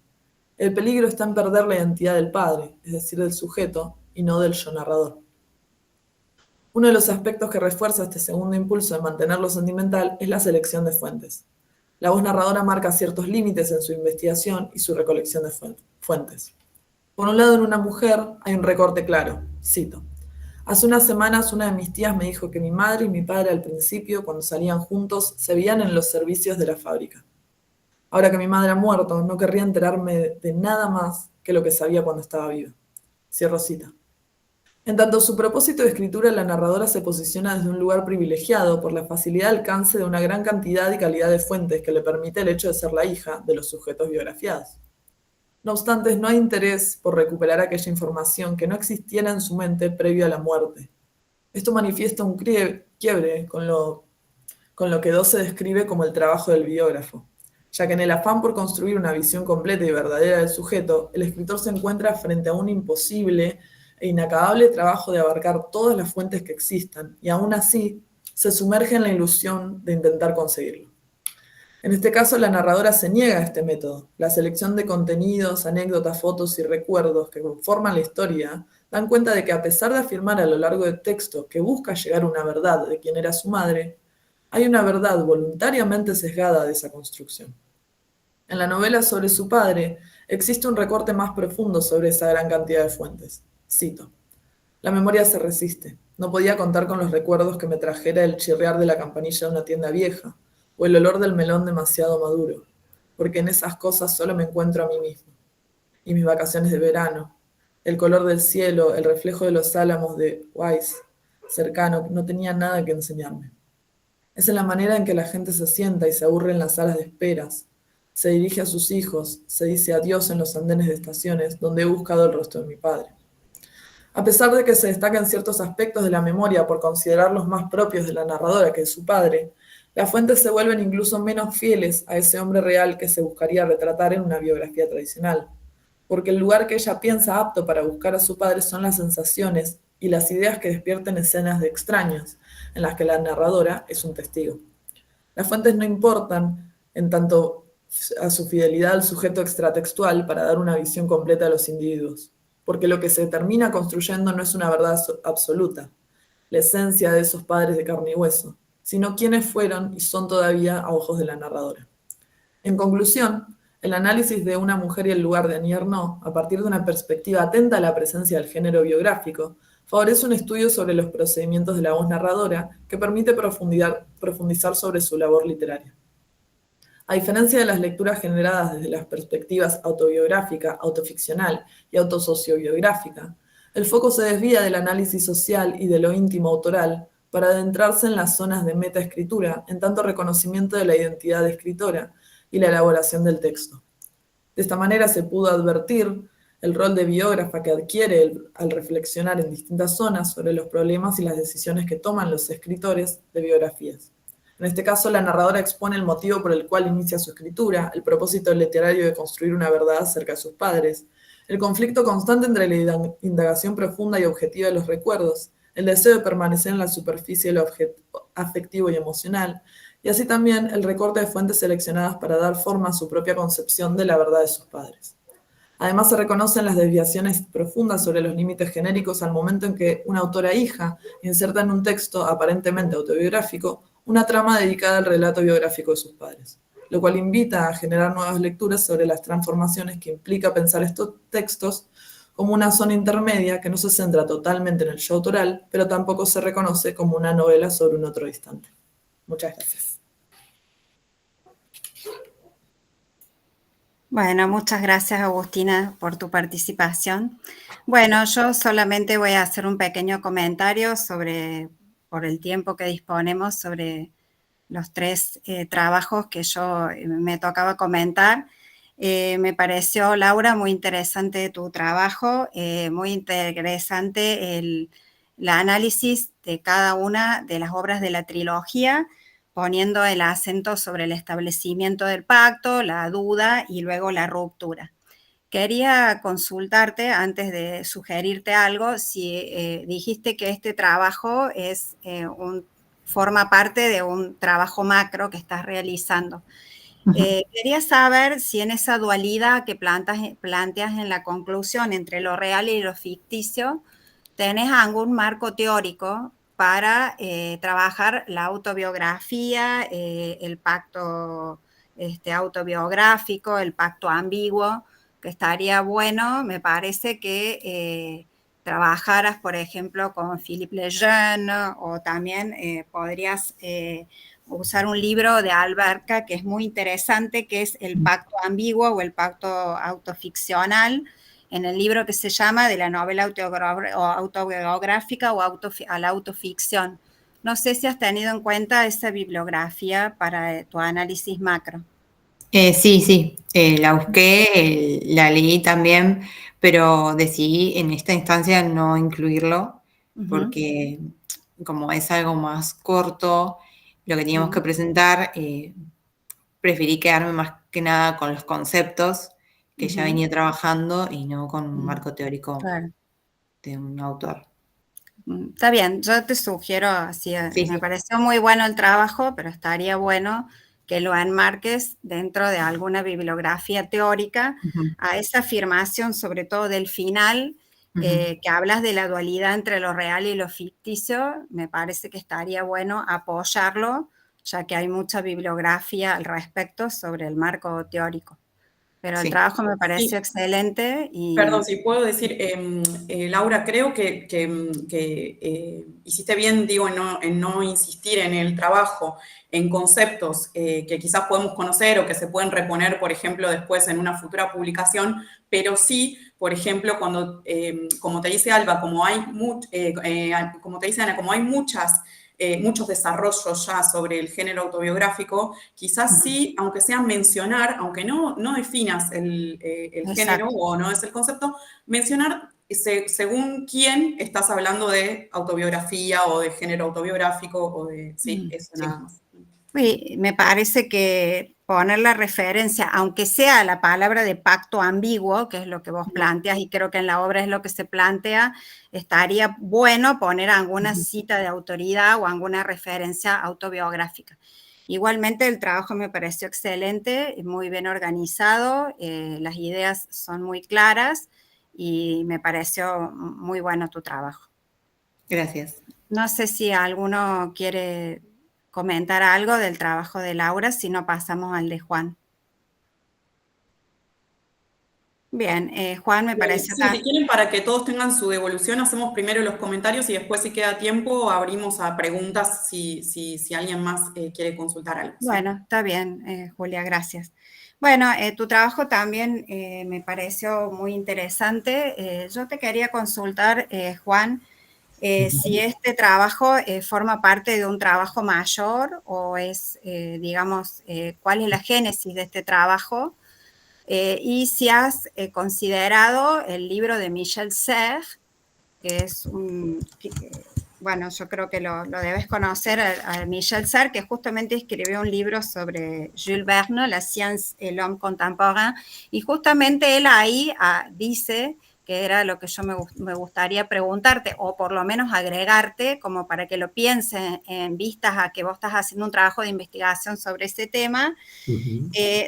El peligro está en perder la identidad del padre, es decir, del sujeto, y no del yo narrador. Uno de los aspectos que refuerza este segundo impulso de mantener lo sentimental es la selección de fuentes. La voz narradora marca ciertos límites en su investigación y su recolección de fuentes. Por un lado, en una mujer hay un recorte claro, cito: hace unas semanas una de mis tías me dijo que mi madre y mi padre al principio, cuando salían juntos, se veían en los servicios de la fábrica. Ahora que mi madre ha muerto, no querría enterarme de nada más que lo que sabía cuando estaba viva. Cierro cita. En tanto su propósito de escritura, la narradora se posiciona desde un lugar privilegiado por la facilidad de alcance de una gran cantidad y calidad de fuentes que le permite el hecho de ser la hija de los sujetos biografiados. No obstante, no hay interés por recuperar aquella información que no existiera en su mente previo a la muerte. Esto manifiesta un quiebre con lo que Doce describe como el trabajo del biógrafo, ya que en el afán por construir una visión completa y verdadera del sujeto, el escritor se encuentra frente a un imposible e inacabable trabajo de abarcar todas las fuentes que existan, y aún así se sumerge en la ilusión de intentar conseguirlo. En este caso, la narradora se niega a este método. La selección de contenidos, anécdotas, fotos y recuerdos que conforman la historia dan cuenta de que, a pesar de afirmar a lo largo del texto que busca llegar a una verdad de quién era su madre, hay una verdad voluntariamente sesgada de esa construcción. En la novela sobre su padre existe un recorte más profundo sobre esa gran cantidad de fuentes. Cito: la memoria se resiste. No podía contar con los recuerdos que me trajera el chirriar de la campanilla de una tienda vieja o el olor del melón demasiado maduro, porque en esas cosas solo me encuentro a mí mismo. Y mis vacaciones de verano, el color del cielo, el reflejo de los álamos de Weiss cercano, no tenía nada que enseñarme. Es en la manera en que la gente se sienta y se aburre en las salas de esperas, se dirige a sus hijos, se dice adiós en los andenes de estaciones, donde he buscado el rostro de mi padre. A pesar de que se destacan ciertos aspectos de la memoria por considerarlos más propios de la narradora que de su padre, las fuentes se vuelven incluso menos fieles a ese hombre real que se buscaría retratar en una biografía tradicional, porque el lugar que ella piensa apto para buscar a su padre son las sensaciones y las ideas que despierten escenas de extraños, en las que la narradora es un testigo. Las fuentes no importan en tanto a su fidelidad al sujeto extratextual para dar una visión completa de los individuos, porque lo que se termina construyendo no es una verdad absoluta, la esencia de esos padres de carne y hueso, sino quiénes fueron y son todavía a ojos de la narradora. En conclusión, el análisis de Una mujer y el lugar de Annie Ernaux, a partir de una perspectiva atenta a la presencia del género biográfico, favorece un estudio sobre los procedimientos de la voz narradora que permite profundizar sobre su labor literaria. A diferencia de las lecturas generadas desde las perspectivas autobiográfica, autoficcional y autosociobiográfica, el foco se desvía del análisis social y de lo íntimo autoral para adentrarse en las zonas de metaescritura, en tanto reconocimiento de la identidad de escritora, y la elaboración del texto. De esta manera se pudo advertir el rol de biógrafa que adquiere al reflexionar en distintas zonas sobre los problemas y las decisiones que toman los escritores de biografías. En este caso, la narradora expone el motivo por el cual inicia su escritura, el propósito literario de construir una verdad acerca de sus padres, el conflicto constante entre la indagación profunda y objetiva de los recuerdos, el deseo de permanecer en la superficie de lo afectivo y emocional, y así también el recorte de fuentes seleccionadas para dar forma a su propia concepción de la verdad de sus padres. Además, se reconocen las desviaciones profundas sobre los límites genéricos al momento en que una autora hija inserta en un texto aparentemente autobiográfico una trama dedicada al relato biográfico de sus padres, lo cual invita a generar nuevas lecturas sobre las transformaciones que implica pensar estos textos como una zona intermedia que no se centra totalmente en el yo autoral, pero tampoco se reconoce como una novela sobre un otro distante. Muchas gracias. Bueno, muchas gracias, Agustina, por tu participación. Bueno, yo solamente voy a hacer un pequeño comentario por el tiempo que disponemos, sobre los 3 trabajos que yo me tocaba comentar. Me pareció, Laura, muy interesante tu trabajo, muy interesante el análisis de cada una de las obras de la trilogía, poniendo el acento sobre el establecimiento del pacto, la duda y luego la ruptura. Quería consultarte, antes de sugerirte algo, si dijiste que este trabajo forma parte de un trabajo macro que estás realizando. Quería saber si en esa dualidad que planteas en la conclusión entre lo real y lo ficticio, tenés algún marco teórico para trabajar la autobiografía, el pacto autobiográfico, el pacto ambiguo, que estaría bueno. Me parece que trabajaras, por ejemplo, con Philippe Lejeune, o también podrías usar un libro de Alberca que es muy interesante, que es El pacto ambiguo o el pacto autoficcional, en el libro que se llama De la novela autobiográfica o a la autoficción. No sé si has tenido en cuenta esa bibliografía para tu análisis macro. Sí, la busqué, la leí también, pero decidí en esta instancia no incluirlo porque como es algo más corto, lo que teníamos que presentar, preferí quedarme más que nada con los conceptos que ya venía trabajando y no con un marco teórico de un autor. Está bien, yo te sugiero, así, me pareció muy bueno el trabajo, pero estaría bueno que lo enmarques dentro de alguna bibliografía teórica, a esa afirmación, sobre todo del final, que hablas de la dualidad entre lo real y lo ficticio. Me parece que estaría bueno apoyarlo, ya que hay mucha bibliografía al respecto sobre el marco teórico. Pero el trabajo me pareció excelente. Perdón, si puedo decir, Laura, creo que hiciste bien, digo, en no insistir en el trabajo, en conceptos que quizás podemos conocer o que se pueden reponer, por ejemplo, después en una futura publicación, pero sí, por ejemplo, cuando, como te dice Alba, como te dice Ana, como hay muchos desarrollos ya sobre el género autobiográfico, quizás sí, aunque sea mencionar, aunque no definas el género o no es el concepto, mencionar según quién estás hablando de autobiografía o de género autobiográfico o de... Sí, eso nada más. Sí, me parece que poner la referencia, aunque sea la palabra de pacto ambiguo, que es lo que vos planteas, y creo que en la obra es lo que se plantea, estaría bueno poner alguna cita de autoridad o alguna referencia autobiográfica. Igualmente el trabajo me pareció excelente, muy bien organizado, las ideas son muy claras y me pareció muy bueno tu trabajo. Gracias. No sé si alguno quiere comentar algo del trabajo de Laura, si no pasamos al de Juan. Bien, Juan, me parece... Sí, si quieren, para que todos tengan su devolución, hacemos primero los comentarios y después, si queda tiempo, abrimos a preguntas si alguien más quiere consultar algo. Bueno, está bien, Julia, gracias. Bueno, tu trabajo también me pareció muy interesante. Yo te quería consultar, Juan, si este trabajo forma parte de un trabajo mayor o es, digamos, cuál es la génesis de este trabajo, y si has considerado el libro de Michel Serres, que es bueno, yo creo que lo debes conocer, a Michel Serres, que justamente escribió un libro sobre Jules Verne, La science et l'homme contemporain, y justamente él ahí dice, que era lo que yo me gustaría preguntarte, o por lo menos agregarte, como para que lo pienses en vistas a que vos estás haciendo un trabajo de investigación sobre ese tema,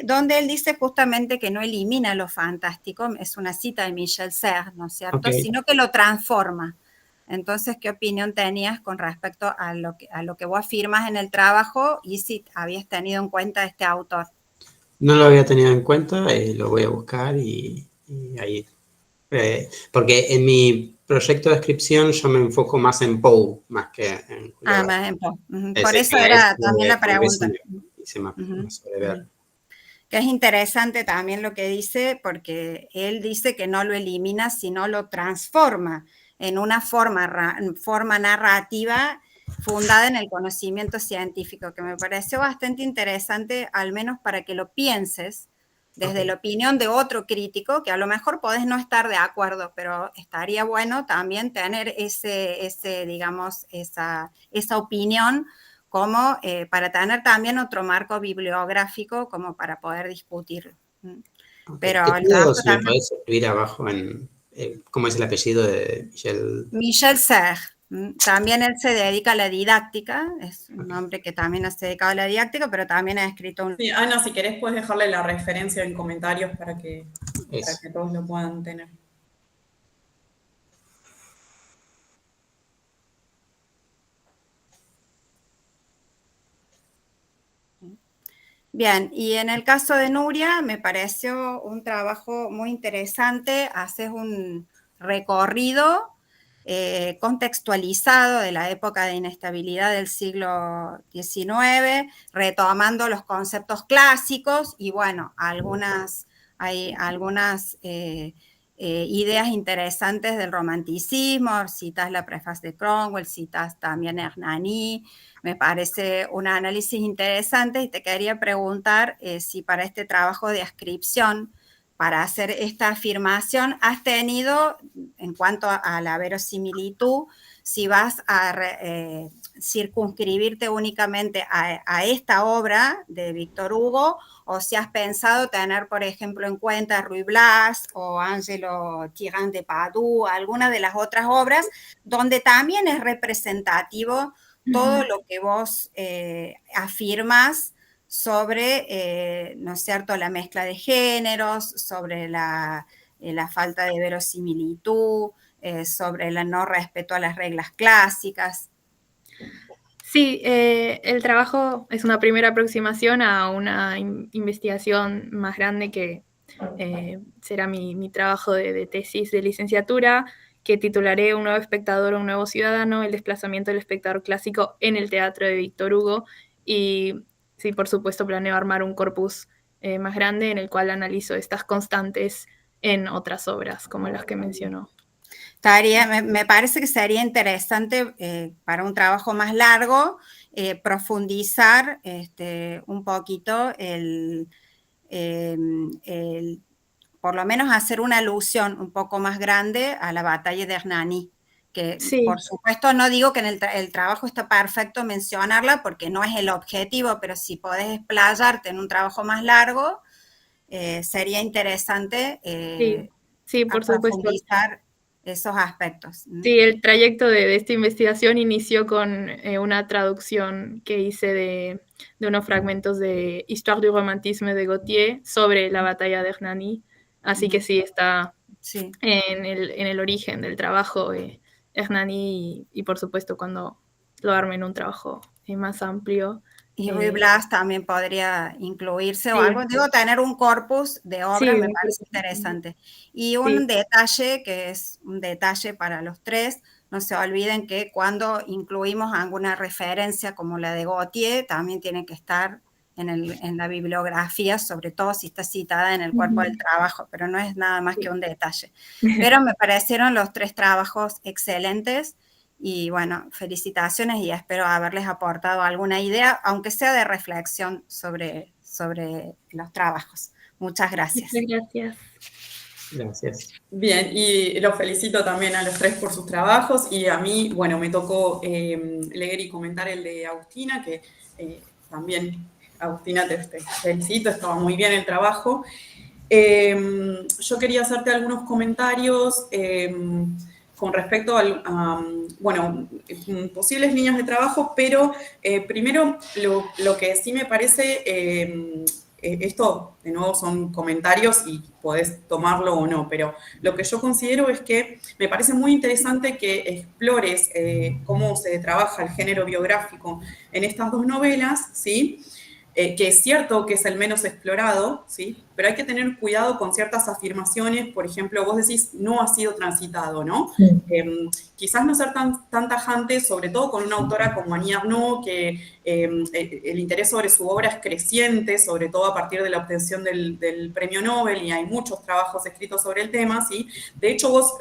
donde él dice justamente que no elimina lo fantástico, es una cita de Michel Serres, ¿no es cierto?, sino que lo transforma. Entonces, ¿qué opinión tenías con respecto a lo que vos afirmas en el trabajo y si habías tenido en cuenta a este autor? No lo había tenido en cuenta, lo voy a buscar y ahí. Porque en mi proyecto de descripción yo me enfoco más en Poe, más que en Julio Verne. Más en Poe. Por eso era también la pregunta. Hice más sobre Verne. Que es interesante también lo que dice, porque él dice que no lo elimina, sino lo transforma en una forma narrativa fundada en el conocimiento científico, que me pareció bastante interesante, al menos para que lo pienses desde la opinión de otro crítico, que a lo mejor podés no estar de acuerdo, pero estaría bueno también tener digamos, esa opinión, como para tener también otro marco bibliográfico como para poder discutirlo. Pero Te pido, si me podés escribir abajo cómo es el apellido de Michel. Michel Serres. También él se dedica a la didáctica, es un hombre que también se ha dedicado a la didáctica, pero también ha escrito un... Sí, Ana, si querés puedes dejarle la referencia en comentarios para que todos lo puedan tener. Bien, y en el caso de Nuria me pareció un trabajo muy interesante, haces un recorrido contextualizado de la época de inestabilidad del siglo XIX, retomando los conceptos clásicos y bueno, hay algunas ideas interesantes del romanticismo, citas la prefaz de Cromwell, citas también Hernani. Me parece un análisis interesante y te quería preguntar si para este trabajo de ascripción, para hacer esta afirmación, has tenido, en cuanto a la verosimilitud, si vas a circunscribirte únicamente a esta obra de Víctor Hugo, o si has pensado tener, por ejemplo, en cuenta Ruy Blas o Angelo Tirant de Padoue, alguna de las otras obras, donde también es representativo todo lo que vos afirmas sobre, ¿no es cierto?, la mezcla de géneros, sobre la falta de verosimilitud, sobre el no respeto a las reglas clásicas. Sí, el trabajo es una primera aproximación a una investigación más grande que será mi trabajo de tesis de licenciatura, que titularé Un nuevo espectador o un nuevo ciudadano, el desplazamiento del espectador clásico en el teatro de Víctor Hugo. Y sí, por supuesto, planeo armar un corpus más grande en el cual analizo estas constantes en otras obras, como las que mencionó. Me parece que sería interesante para un trabajo más largo profundizar un poquito por lo menos hacer una alusión un poco más grande a la batalla de Hernani, que sí, por supuesto no digo que en el trabajo está perfecto mencionarla porque no es el objetivo, pero si podés explayarte en un trabajo más largo, sería interesante sí, por profundizar esos aspectos. Sí, el trayecto de esta investigación inició con una traducción que hice de unos fragmentos de Histoire du romantisme de Gautier sobre la batalla de Hernani. Así que sí, está en el origen del trabajo Hernani y por supuesto cuando lo arme en un trabajo más amplio. Y Ruy Blas también podría incluirse o algo. Digo, tener un corpus de obras me parece interesante. Y un detalle, que es un detalle para los tres, no se olviden que cuando incluimos alguna referencia como la de Gautier, también tiene que estar en la bibliografía, sobre todo si está citada en el cuerpo del trabajo, pero no es nada más que un detalle. Pero me parecieron los tres trabajos excelentes Y bueno, felicitaciones y espero haberles aportado alguna idea, aunque sea de reflexión sobre los trabajos. Muchas gracias. Muchas gracias. Gracias. Bien, y los felicito también a los tres por sus trabajos y a mí, bueno, me tocó leer y comentar el de Agustina, que también, Agustina, te felicito, estaba muy bien el trabajo. Yo quería hacerte algunos comentarios con respecto a, bueno, posibles líneas de trabajo, pero primero lo que sí me parece, esto de nuevo son comentarios y podés tomarlo o no, pero lo que yo considero es que me parece muy interesante que explores cómo se trabaja el género biográfico en estas dos novelas, ¿sí? Que es cierto que es el menos explorado, ¿sí? Pero hay que tener cuidado con ciertas afirmaciones, por ejemplo, vos decís, no ha sido transitado, ¿no? Sí. Quizás no ser tan tajante, sobre todo con una autora como Annie Ernaux, que el interés sobre su obra es creciente, sobre todo a partir de la obtención del premio Nobel, y hay muchos trabajos escritos sobre el tema, ¿sí? De hecho, vos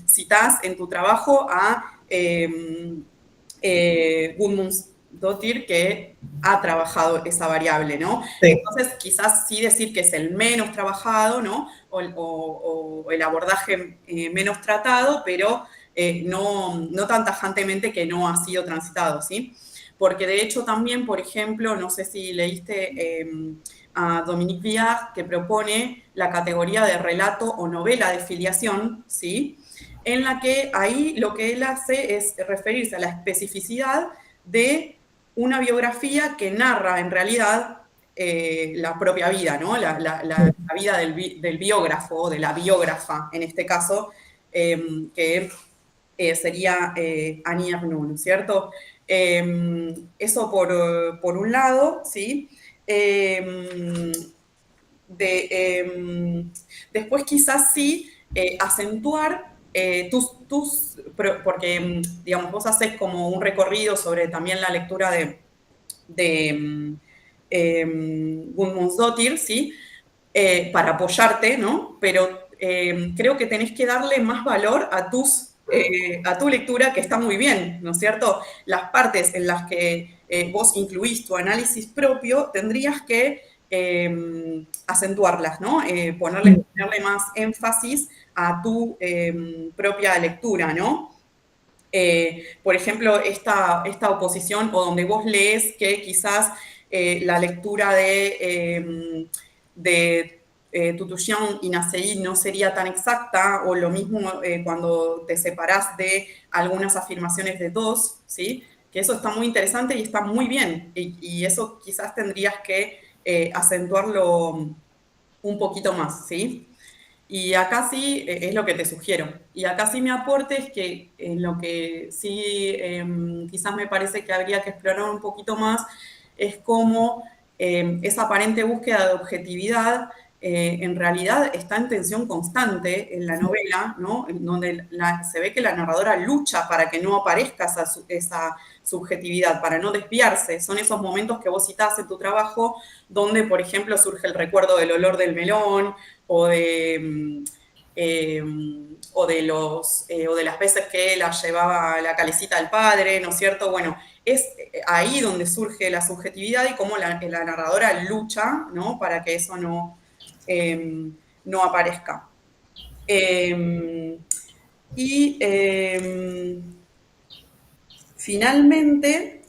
citás en tu trabajo a Gudmundsdóttir, que ha trabajado esa variable, ¿no? Sí. Entonces, quizás sí decir que es el menos trabajado, ¿no? O el abordaje menos tratado, pero no tan tajantemente que no ha sido transitado, ¿sí? Porque de hecho también, por ejemplo, no sé si leíste a Dominique Viard, que propone la categoría de relato o novela de filiación, ¿sí? En la que ahí lo que él hace es referirse a la especificidad de una biografía que narra en realidad la propia vida, ¿no? La vida del biógrafo, de la biógrafa, en este caso, que sería Annie Ernaux, ¿no es cierto? Eso por un lado, ¿sí? Después quizás sí acentuar porque digamos, vos haces como un recorrido sobre también la lectura de Gudmundsdóttir, ¿sí? Para apoyarte, ¿no? Pero creo que tenés que darle más valor a tu lectura, que está muy bien, ¿no es cierto? Las partes en las que vos incluís tu análisis propio, tendrías que acentuarlas, ¿no? Ponerle más énfasis a tu propia lectura, ¿no? Por ejemplo, esta oposición, o donde vos lees que quizás la lectura de Tutuyan y Naseí no sería tan exacta, o lo mismo cuando te separás de algunas afirmaciones de dos, ¿sí? Que eso está muy interesante y está muy bien, y eso quizás tendrías que acentuarlo un poquito más, ¿sí? Y acá sí es lo que te sugiero. Y acá sí mi aporte es que en lo que sí quizás me parece que habría que explorar un poquito más es cómo esa aparente búsqueda de objetividad en realidad está en tensión constante en la novela, ¿no? En donde se ve que la narradora lucha para que no aparezca esa subjetividad, para no desviarse. Son esos momentos que vos citás en tu trabajo donde, por ejemplo, surge el recuerdo del olor del melón, o de las veces que la llevaba la calecita al padre, ¿no es cierto? Bueno, es ahí donde surge la subjetividad y cómo la narradora lucha, ¿no? Para que eso no aparezca. Finalmente,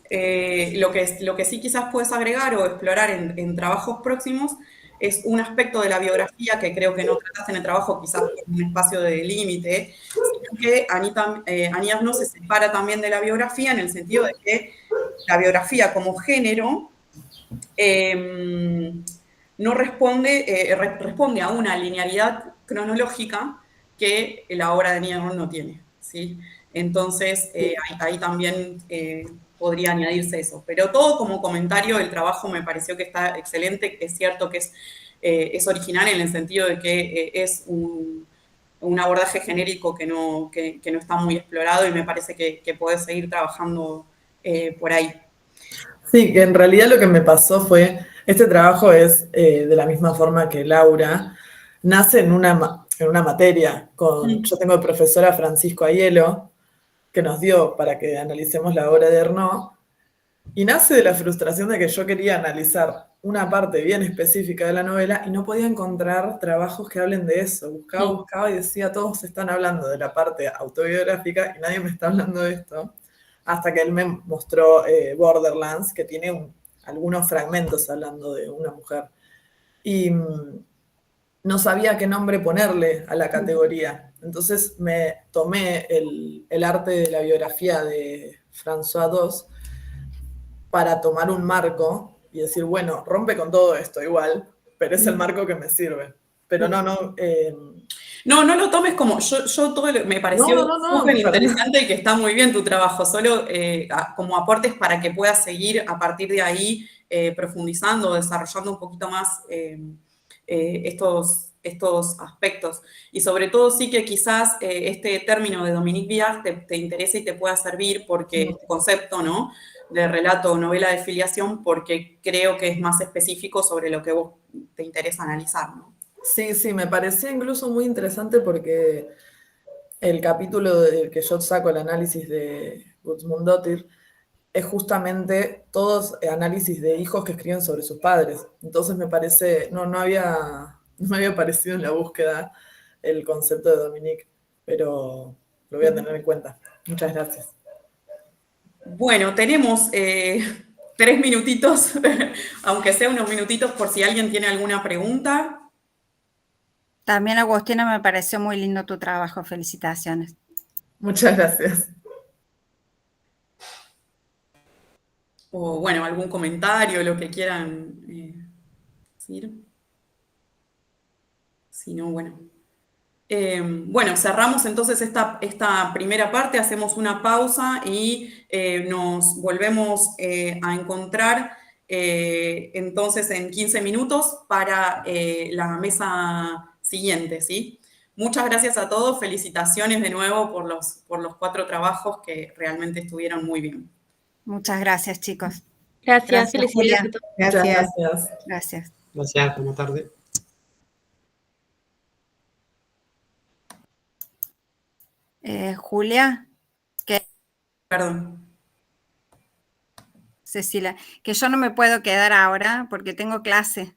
lo que sí quizás puedes agregar o explorar en trabajos próximos es un aspecto de la biografía que creo que no trataste en el trabajo, quizás por un espacio de límite, sino que Annie Ernaux se separa también de la biografía en el sentido de que la biografía como género no responde a una linealidad cronológica que la obra de Annie Ernaux no tiene, ¿sí? Entonces, ahí también podría añadirse eso. Pero todo como comentario, el trabajo me pareció que está excelente. Es cierto que es original en el sentido de que es un abordaje genérico que no está muy explorado, y me parece que podés seguir trabajando por ahí. Sí, que en realidad lo que me pasó fue, este trabajo es de la misma forma que Laura, nace en una materia. Yo tengo de profesora Francisco Aiello, que nos dio para que analicemos la obra de Ernaud, y nace de la frustración de que yo quería analizar una parte bien específica de la novela y no podía encontrar trabajos que hablen de eso. Buscaba y decía, todos están hablando de la parte autobiográfica y nadie me está hablando de esto. Hasta que él me mostró Borderlands, que tiene algunos fragmentos hablando de una mujer. Y no sabía qué nombre ponerle a la categoría. Entonces me tomé el arte de la biografía de François II para tomar un marco y decir, bueno, rompe con todo esto igual, pero es el marco que me sirve. Pero no. No, no lo tomes como, yo todo me pareció No, súper para interesante y que está muy bien tu trabajo, solo como aportes para que puedas seguir a partir de ahí profundizando, desarrollando un poquito más estos aspectos. Y sobre todo sí que quizás este término de Dominique Villard te interese y te pueda servir porque este concepto, ¿no?, de relato o novela de filiación, porque creo que es más específico sobre lo que vos te interesa analizar, ¿no? Sí, me parecía incluso muy interesante porque el capítulo del que yo saco el análisis de Guðmundsdóttir es justamente todos análisis de hijos que escriben sobre sus padres. Entonces me parece, no me había aparecido en la búsqueda el concepto de Dominique, pero lo voy a tener en cuenta. Muchas gracias. Bueno, tenemos 3 minutitos, aunque sea unos minutitos por si alguien tiene alguna pregunta. También, Agustina, me pareció muy lindo tu trabajo. Felicitaciones. Muchas gracias. O bueno, algún comentario, lo que quieran decir. Si no, bueno. Bueno, cerramos entonces esta primera parte, hacemos una pausa y nos volvemos a encontrar entonces en 15 minutos para la mesa siguiente, ¿sí? Muchas gracias a todos, felicitaciones de nuevo por los 4 trabajos que realmente estuvieron muy bien. Muchas gracias, chicos. Gracias, felicidades Julia. a todos. Muchas Gracias. gracias. Gracias. Gracias, buena tarde. Julia, Perdón. Cecilia, que yo no me puedo quedar ahora porque tengo clase.